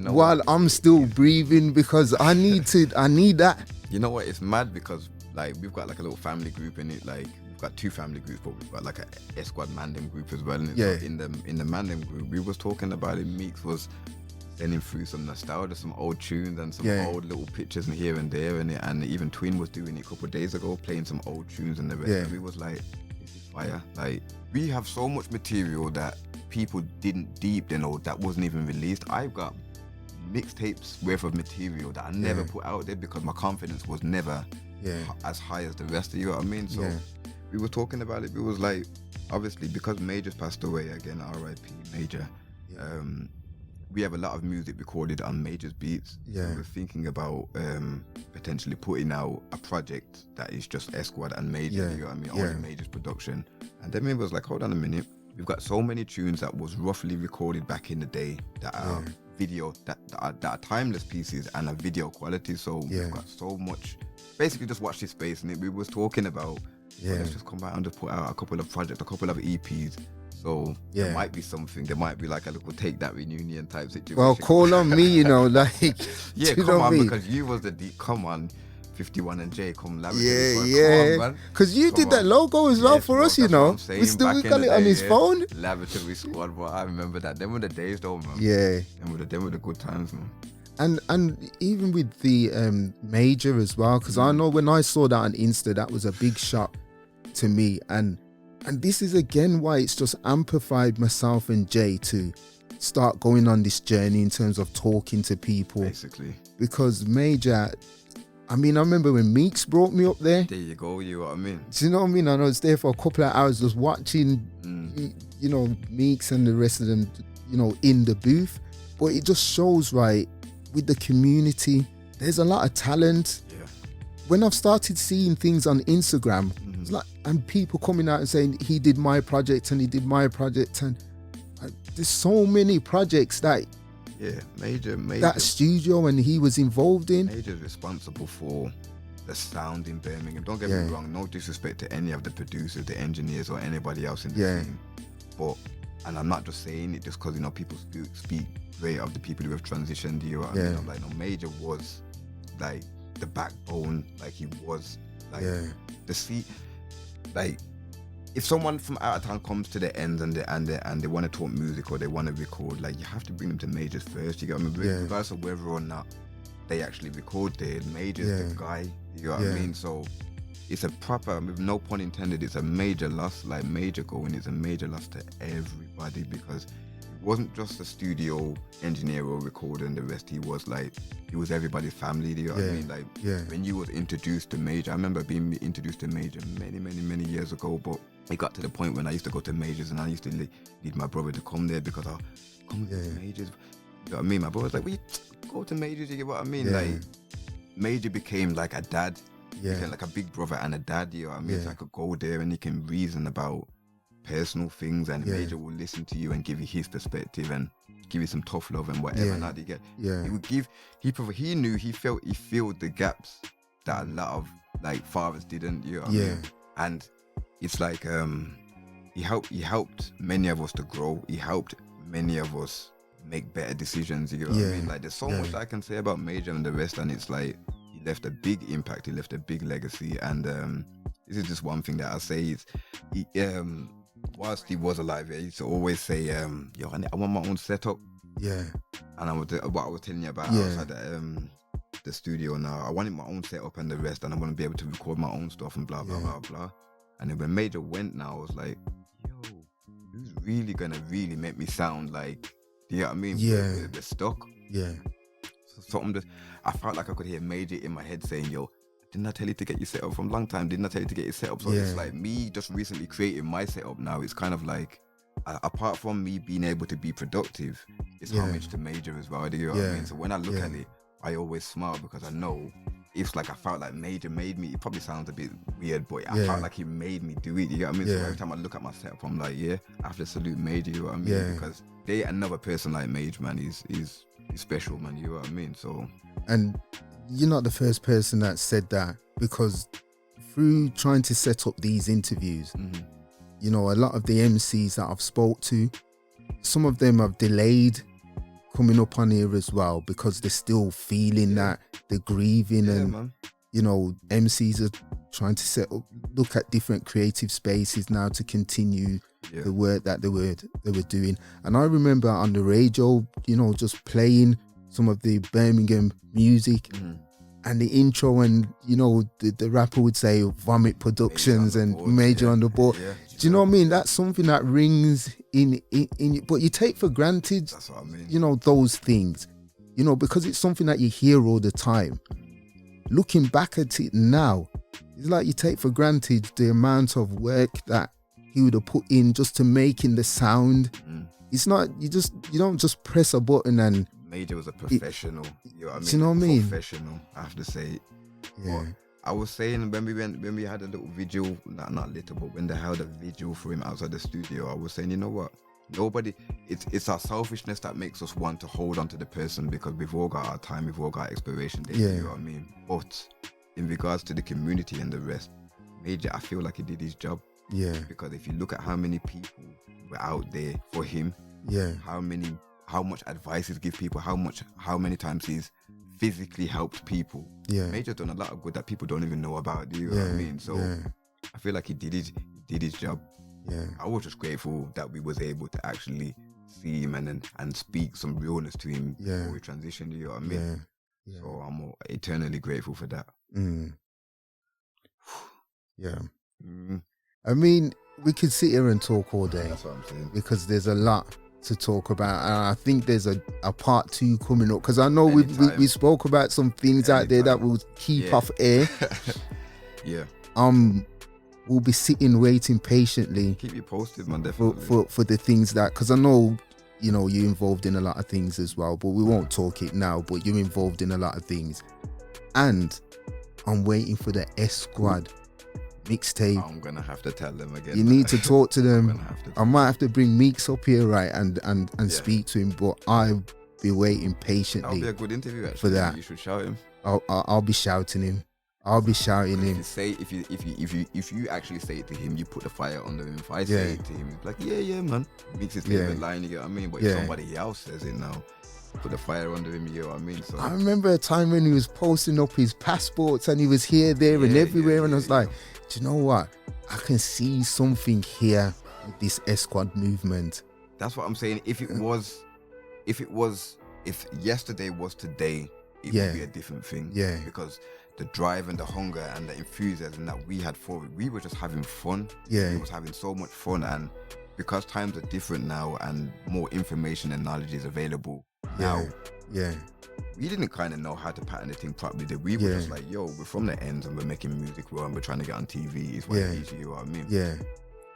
while I'm still breathing, because I need that. You know what? It's mad because like we've got like a little family group in it. Like we've got 2 family groups, but we've got like a Squad Mandem group as well. And it's like in the Mandem group, we was talking about it. Meeks was sending through some nostalgia, some old tunes and some old little pictures and here and there, and even Twin was doing it a couple of days ago, playing some old tunes and the rest. And we was like, this is fire. Like we have so much material that people didn't deep, you know, that wasn't even released. I've got mixtapes worth of material that I never put out there because my confidence was never as high as the rest of you, know what I mean? So we were talking about it. It was like, obviously because Major's passed away again, RIP Major, we have a lot of music recorded on Major's beats. Yeah. So we're thinking about potentially putting out a project that is just Esquad and Major, you know what I mean? Only Major's production. And then we was like, hold on a minute. We've got so many tunes that was roughly recorded back in the day that are video, that are timeless pieces and are video quality. So we've got so much. Basically, just watch this space. And we was talking about, let's just come back and just put out a couple of projects, a couple of EPs. So there might be something. There might be like a little Take That reunion type situation. Well, call on me, you know, like. Yeah, come on, because you was the come on. 51 and J, come laboratory. Because you did that logo as well for us, you know. We got it on his phone. Laboratory Squad, but I remember that. Them were the days, though, man. Yeah. Them were the good times, man. And even with the Major as well, because I know when I saw that on Insta, that was a big shock to me. And this is again why it's just amplified myself and Jay to start going on this journey in terms of talking to people. Basically. Because Major, I mean, I remember when Meeks brought me up there. There you go, you know what I mean? Do you know what I mean? And I was there for a couple of hours just watching, you know, Meeks and the rest of them, you know, in the booth. But it just shows, right, with the community, there's a lot of talent. Yeah. When I've started seeing things on Instagram, it's like, and people coming out and saying, he did my project and he did my project. And there's so many projects that... Yeah, Major. That studio and he was involved in. Major's responsible for the sound in Birmingham. Don't get me wrong, no disrespect to any of the producers, the engineers, or anybody else in the team. But, and I'm not just saying it just because, you know, people speak great of the people who have transitioned, you know what I mean? I'm like, no, Major was like the backbone, like he was like the seat, like. If someone from out of town comes to the ends and they want to talk music or they want to record, like you have to bring them to Majors first. You got me, regardless of whether or not they actually record there. Majors the guy. You know what I mean? So it's a proper, with no pun intended, it's a major loss. Like Major going is a major loss to everybody because it wasn't just a studio engineer or recorder and the rest. He was everybody's family. You know what I mean? Like when you was introduced to Major, I remember being introduced to Major many years ago, but it got to the point when I used to go to Majors and I used to need my brother to come there because I'll come to Majors. You know what I mean? My brother was like, well, you go to Majors, you get what I mean? Like, Major became like a dad. Became like a big brother and a dad, you know what I mean? So I could go there and he can reason about personal things and Major will listen to you and give you his perspective and give you some tough love and whatever not you get. He would give, he filled the gaps that a lot of like fathers didn't, you know what I mean? And it's like he helped many of us to grow. He helped many of us make better decisions. You know what I mean? Like there's so much I can say about Major and the rest, and it's like he left a big impact. He left a big legacy, and this is just one thing that I say is, whilst he was alive, he used to always say, "Yo, I want my own setup." And what I was telling you about outside the studio now, I wanted my own setup and the rest, and I want to be able to record my own stuff and blah blah blah blah. And then when Major went now, I was like, yo, who's really gonna really make me sound like, you know what I mean? We're stuck. So something that I felt like I could hear Major in my head saying, yo, didn't I tell you to get your setup from a long time? Didn't I tell you to get your setup? So it's like me just recently creating my setup now. It's kind of like, apart from me being able to be productive, it's homage to Major as well. You know what I mean? So when I look at it, I always smile because I know it's like I felt like Major made me. It probably sounds a bit weird, but I felt like he made me do it. You know what I mean? So every time I look at my setup, I'm like, I have to salute Major. You know what I mean? Because they another person like Major, man, is special, man. You know what I mean? So, and you're not the first person that said that, because through trying to set up these interviews, you know, a lot of the MCs that I've spoke to, some of them have delayed coming up on here as well because they're still feeling that they're grieving and you know, MCs are trying to look at different creative spaces now to continue the work that they were doing. And I remember on the radio, you know, just playing some of the Birmingham music and the intro, and you know, the rapper would say Vomit Productions and Major on the board. Do you know what I mean? That's something that rings in but you take for granted. That's what I mean. You know, those things, you know, because it's something that you hear all the time. Looking back at it now, it's like you take for granted the amount of work that he would have put in just to making the sound. it's not, you don't just press a button and Major was a professional. You know what I mean? Do you know what I mean? Professional, I have to say. yeah, But I was saying when we had a little vigil, not little, but when they held a vigil for him outside the studio, I was saying, you know what? Nobody, it's our selfishness that makes us want to hold on to the person, because we've all got our time, we've all got expiration dates, Yeah. you know what I mean? But in regards to the community and the rest, Major, I feel like he did his job, yeah, because if you look at how many people were out there for him, yeah, how much advice he's give people, how many times he's physically helped people. yeah, Major's done a lot of good that people don't even know about. Do you know what I mean? So yeah, I feel like he did his job. yeah, I was just grateful that we was able to actually see him and speak some realness to him Yeah. before we transitioned. You know what I mean? yeah, So I'm eternally grateful for that. yeah. Mm, I mean, we could sit here and talk all day that's what I'm saying. because there's a lot to talk about, and I think there's a part 2 coming up, because I know Anytime. we spoke about some things out there that Anytime. we'll keep Yeah. off air. Yeah. We'll be sitting waiting patiently Keep you posted, man. Definitely. for the things that, because I know, you know, you're involved in a lot of things as well, but we won't talk it now, but you're involved in a lot of things. And I'm waiting for the S Squad mixtape. I'm gonna have to tell them again. You need to talk to I'm them. gonna have to I might have to bring Meeks up here, right, and Yeah. speak to him, but I'll be waiting That'll patiently. be a good interview actually. for that. You should shout him. I'll be shouting him. I'll be shouting If him. you say if you actually say it to him, you put the fire under him. If I Yeah. say it to him, it's like yeah man, makes his favorite line. You get what I mean? But if Yeah. somebody else says it now, put the fire under him. You know what I mean? So I remember a time when he was posting up his passports and he was here, there, and Yeah, everywhere, yeah, and I was yeah, like, do you know what? I can see something here with this S Squad movement. that's what I'm saying. If yesterday was today, it Yeah. would be a different thing. Yeah. Because the drive and the hunger and the enthusiasm that we had for it, we were just having fun. Yeah. We was having so much fun, and because times are different now and more information and knowledge is available now, Yeah, we didn't kind of know how to pattern the thing properly. We were Yeah. just like, yo, we're from the ends and we're making music well and we're trying to get on TV. Is what Yeah. it is, you know what I mean? yeah.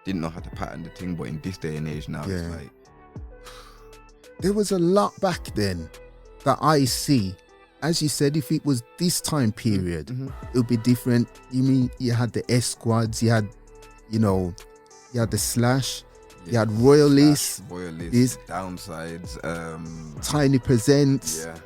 Didn't know how to pattern the thing, but in this day and age now, Yeah. it's like, There was a lot back then that I see. As you said, if it was this time period, it would be different. You mean you had the S Squads, you had, you know, you had the Slash, you had Royalists, Royalists, Downsides, Tiny Presents. yeah.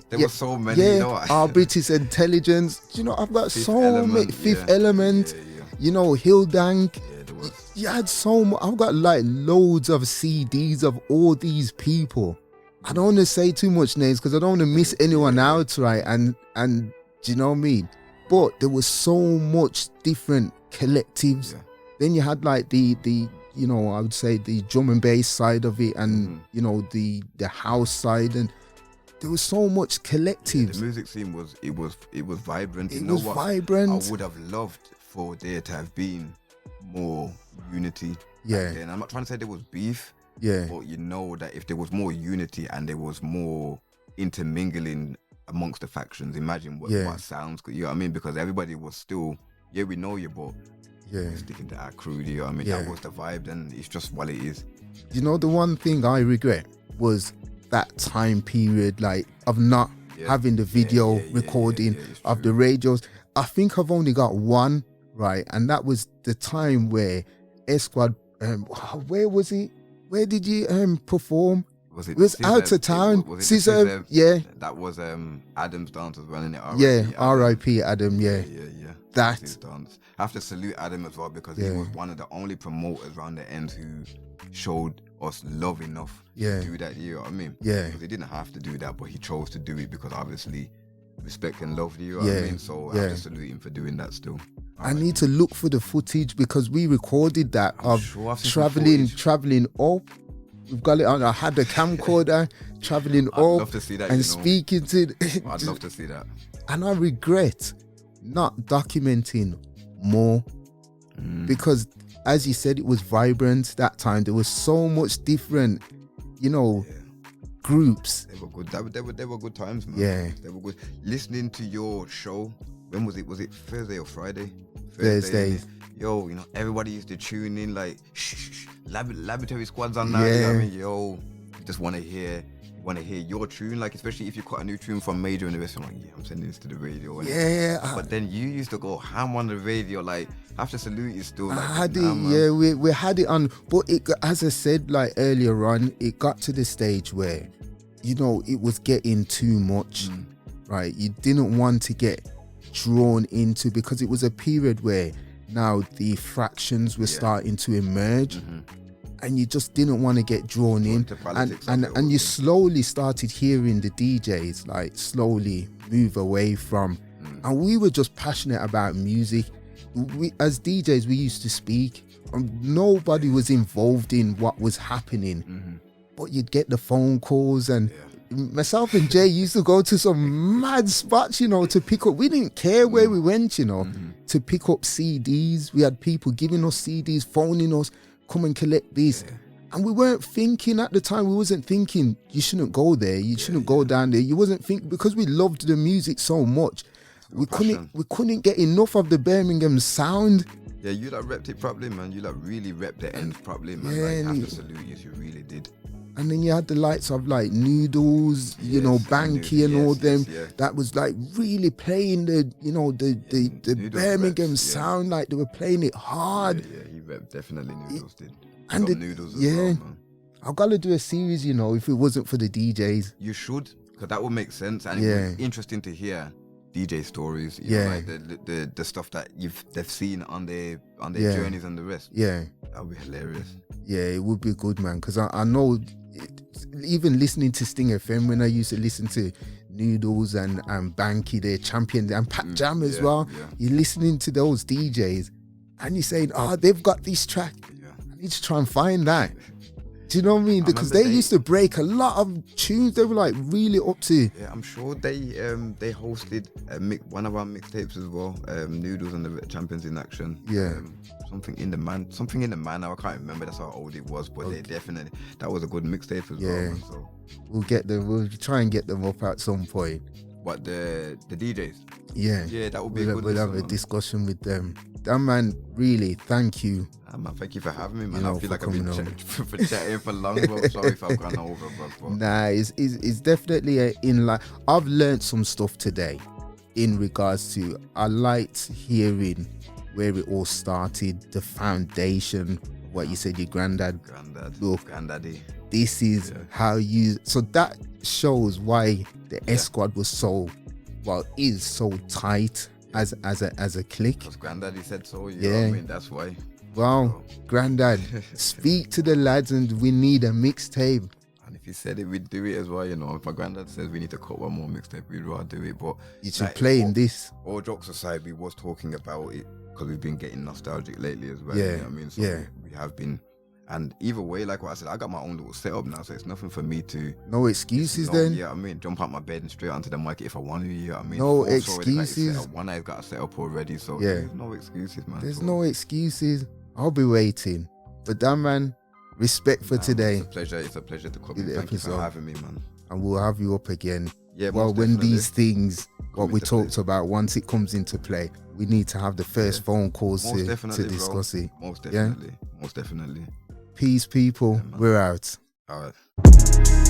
There were so many, Yeah, you know what? our British Intelligence. You know, I've got Fifth so Element, many. Fifth yeah. Element. Yeah. You know, Hildank. Yeah, there was. You had so much. I've got like loads of CDs of all these people. I don't want to say too much names because I don't want to miss anyone out, right? And do you know what I mean? But there was so much different collectives. Yeah. Then you had like the you know, I would say the drum and bass side of it, and you know, the house side, and there was so much collectives. The music scene was vibrant. It You know was what? vibrant. I would have loved for there to have been more unity. Yeah. And I'm not trying to say there was beef, Yeah. but you know that if there was more unity and there was more intermingling amongst the factions, imagine what sounds good. You know what I mean? Because everybody was still, yeah, we know you, but we're sticking to our crew. You know what I mean? Yeah. That was the vibe, and it's just what it is. You know, the one thing I regret was that time period, like, of not having the video recording of the radios. I think I've only got one, right? And that was the time where S Squad, where was it? Where did you perform? It was out of town. Was it Scissor, yeah. That was Adam's dance was running it. Yeah, R.I.P. Adam, yeah. Yeah. That. His dance. I have to salute Adam as well, because he was one of the only promoters around the ends who showed us love enough to do that. You know what I mean? Yeah. Because he didn't have to do that, but he chose to do it because obviously respect and love. You know what I mean? So I have to salute him for doing that still. I need to look for the footage because we recorded that of traveling up. We've got it on. I had the camcorder traveling I'd up love to see that, and you know. speaking to. I'd love to see that. And I regret not documenting more because, as you said, it was vibrant that time. There was so much different, you know, groups. They were good. They were good times, man. Yeah. They were good. Listening to your show, when was it? Was it Thursday or Friday? Thursday. yo, you know, everybody used to tune in like, shh, laboratory squads on that. You know what I mean? Yo, you just want to hear your tune, like especially if you cut a new tune from Major and the rest. I'm like, yeah, I'm sending this to the radio. But then you used to go ham on the radio, like, I have to salute you still. Like, I had it, we had it on, but it, as I said like earlier on, it got to the stage where, you know, it was getting too much, right? You didn't want to get drawn into, because it was a period where now the fractions were starting to emerge, and you just didn't want to get drawn in, and you slowly started hearing the DJs like slowly move away from, and we were just passionate about music. We, as DJs, we used to speak, nobody was involved in what was happening, but you'd get the phone calls, and myself and Jay used to go to some mad spots, you know, to pick up. We didn't care where we went, you know, to pick up CDs. We had people giving us CDs, phoning us, come and collect this. And we weren't thinking at the time, we wasn't thinking, you shouldn't go there, you shouldn't go down there. You wasn't thinking, because we loved the music so much. We couldn't get enough of the Birmingham sound. Yeah, you like repped it properly, man. You like really repped the ends properly, man. Yeah, like, I have to salute you, you really did. And then you had the likes of like Noodles, you know, Banky and all them. That was like really playing the, you know, the Birmingham sound, like they were playing it hard. Yeah, he repped, definitely Noodles did. And Noodles as well, man. I've got to do a series, you know, if it wasn't for the DJs. You should, because that would make sense, and it would be interesting to hear DJ stories, you know, like the stuff that they've seen on their journeys and the rest. Yeah, that would be hilarious. Yeah, it would be good, man, because I know, even listening to Sting FM, when I used to listen to Noodles and Banky, their champion, and Pat Jam as well, you're listening to those DJs and you're saying, oh, they've got this track, I need to try and find that. Do you know what I mean? Because they used to break a lot of tunes. They were like really up to. Yeah, I'm sure they hosted one of our mixtapes as well. Noodles and the Champions in Action. Yeah. Something in the man. Now I can't remember. That's how old it was, but they definitely, that was a good mixtape as well. Man, so we'll try and get them up at some point. But the DJs. Yeah, that would be a good. We'll have a discussion with them. DanMan, really, thank you. Man, thank you for having me, man. I feel like I've been chatting for long, bro. Sorry if I've gone over, bro. Nah, it's definitely I've learned some stuff today in regards to, I liked hearing where it all started, the foundation, what you said, your granddad. Look, granddaddy. This is how you, so that shows why the S Squad was is so tight as a clique. Because Granddaddy said so, you know what I mean? That's why. Wow, Grandad, speak to the lads, and we need a mixtape. And if he said it, we'd do it as well, you know. If my granddad says we need to cut one more mixtape, we'd rather do it. But you should play in this. All jokes aside, we was talking about it because we've been getting nostalgic lately as well. You know what I mean? So we have been. And either way, like what I said, I got my own little setup now, so it's nothing for me to. No excuses then? Yeah, I mean, jump out my bed and straight onto the mic if I want to, you know what I mean? No excuses. One I've got a setup already, so there's no excuses, man. There's no excuses. I'll be waiting. But DanMan, respect for today. It's a pleasure to come in. Thank you for having me, man. And we'll have you up again. Yeah, well, when these things, what we talked about, once it comes into play, we need to have the first phone calls to discuss it. Most definitely. Most definitely. Peace, people. We're out. All right.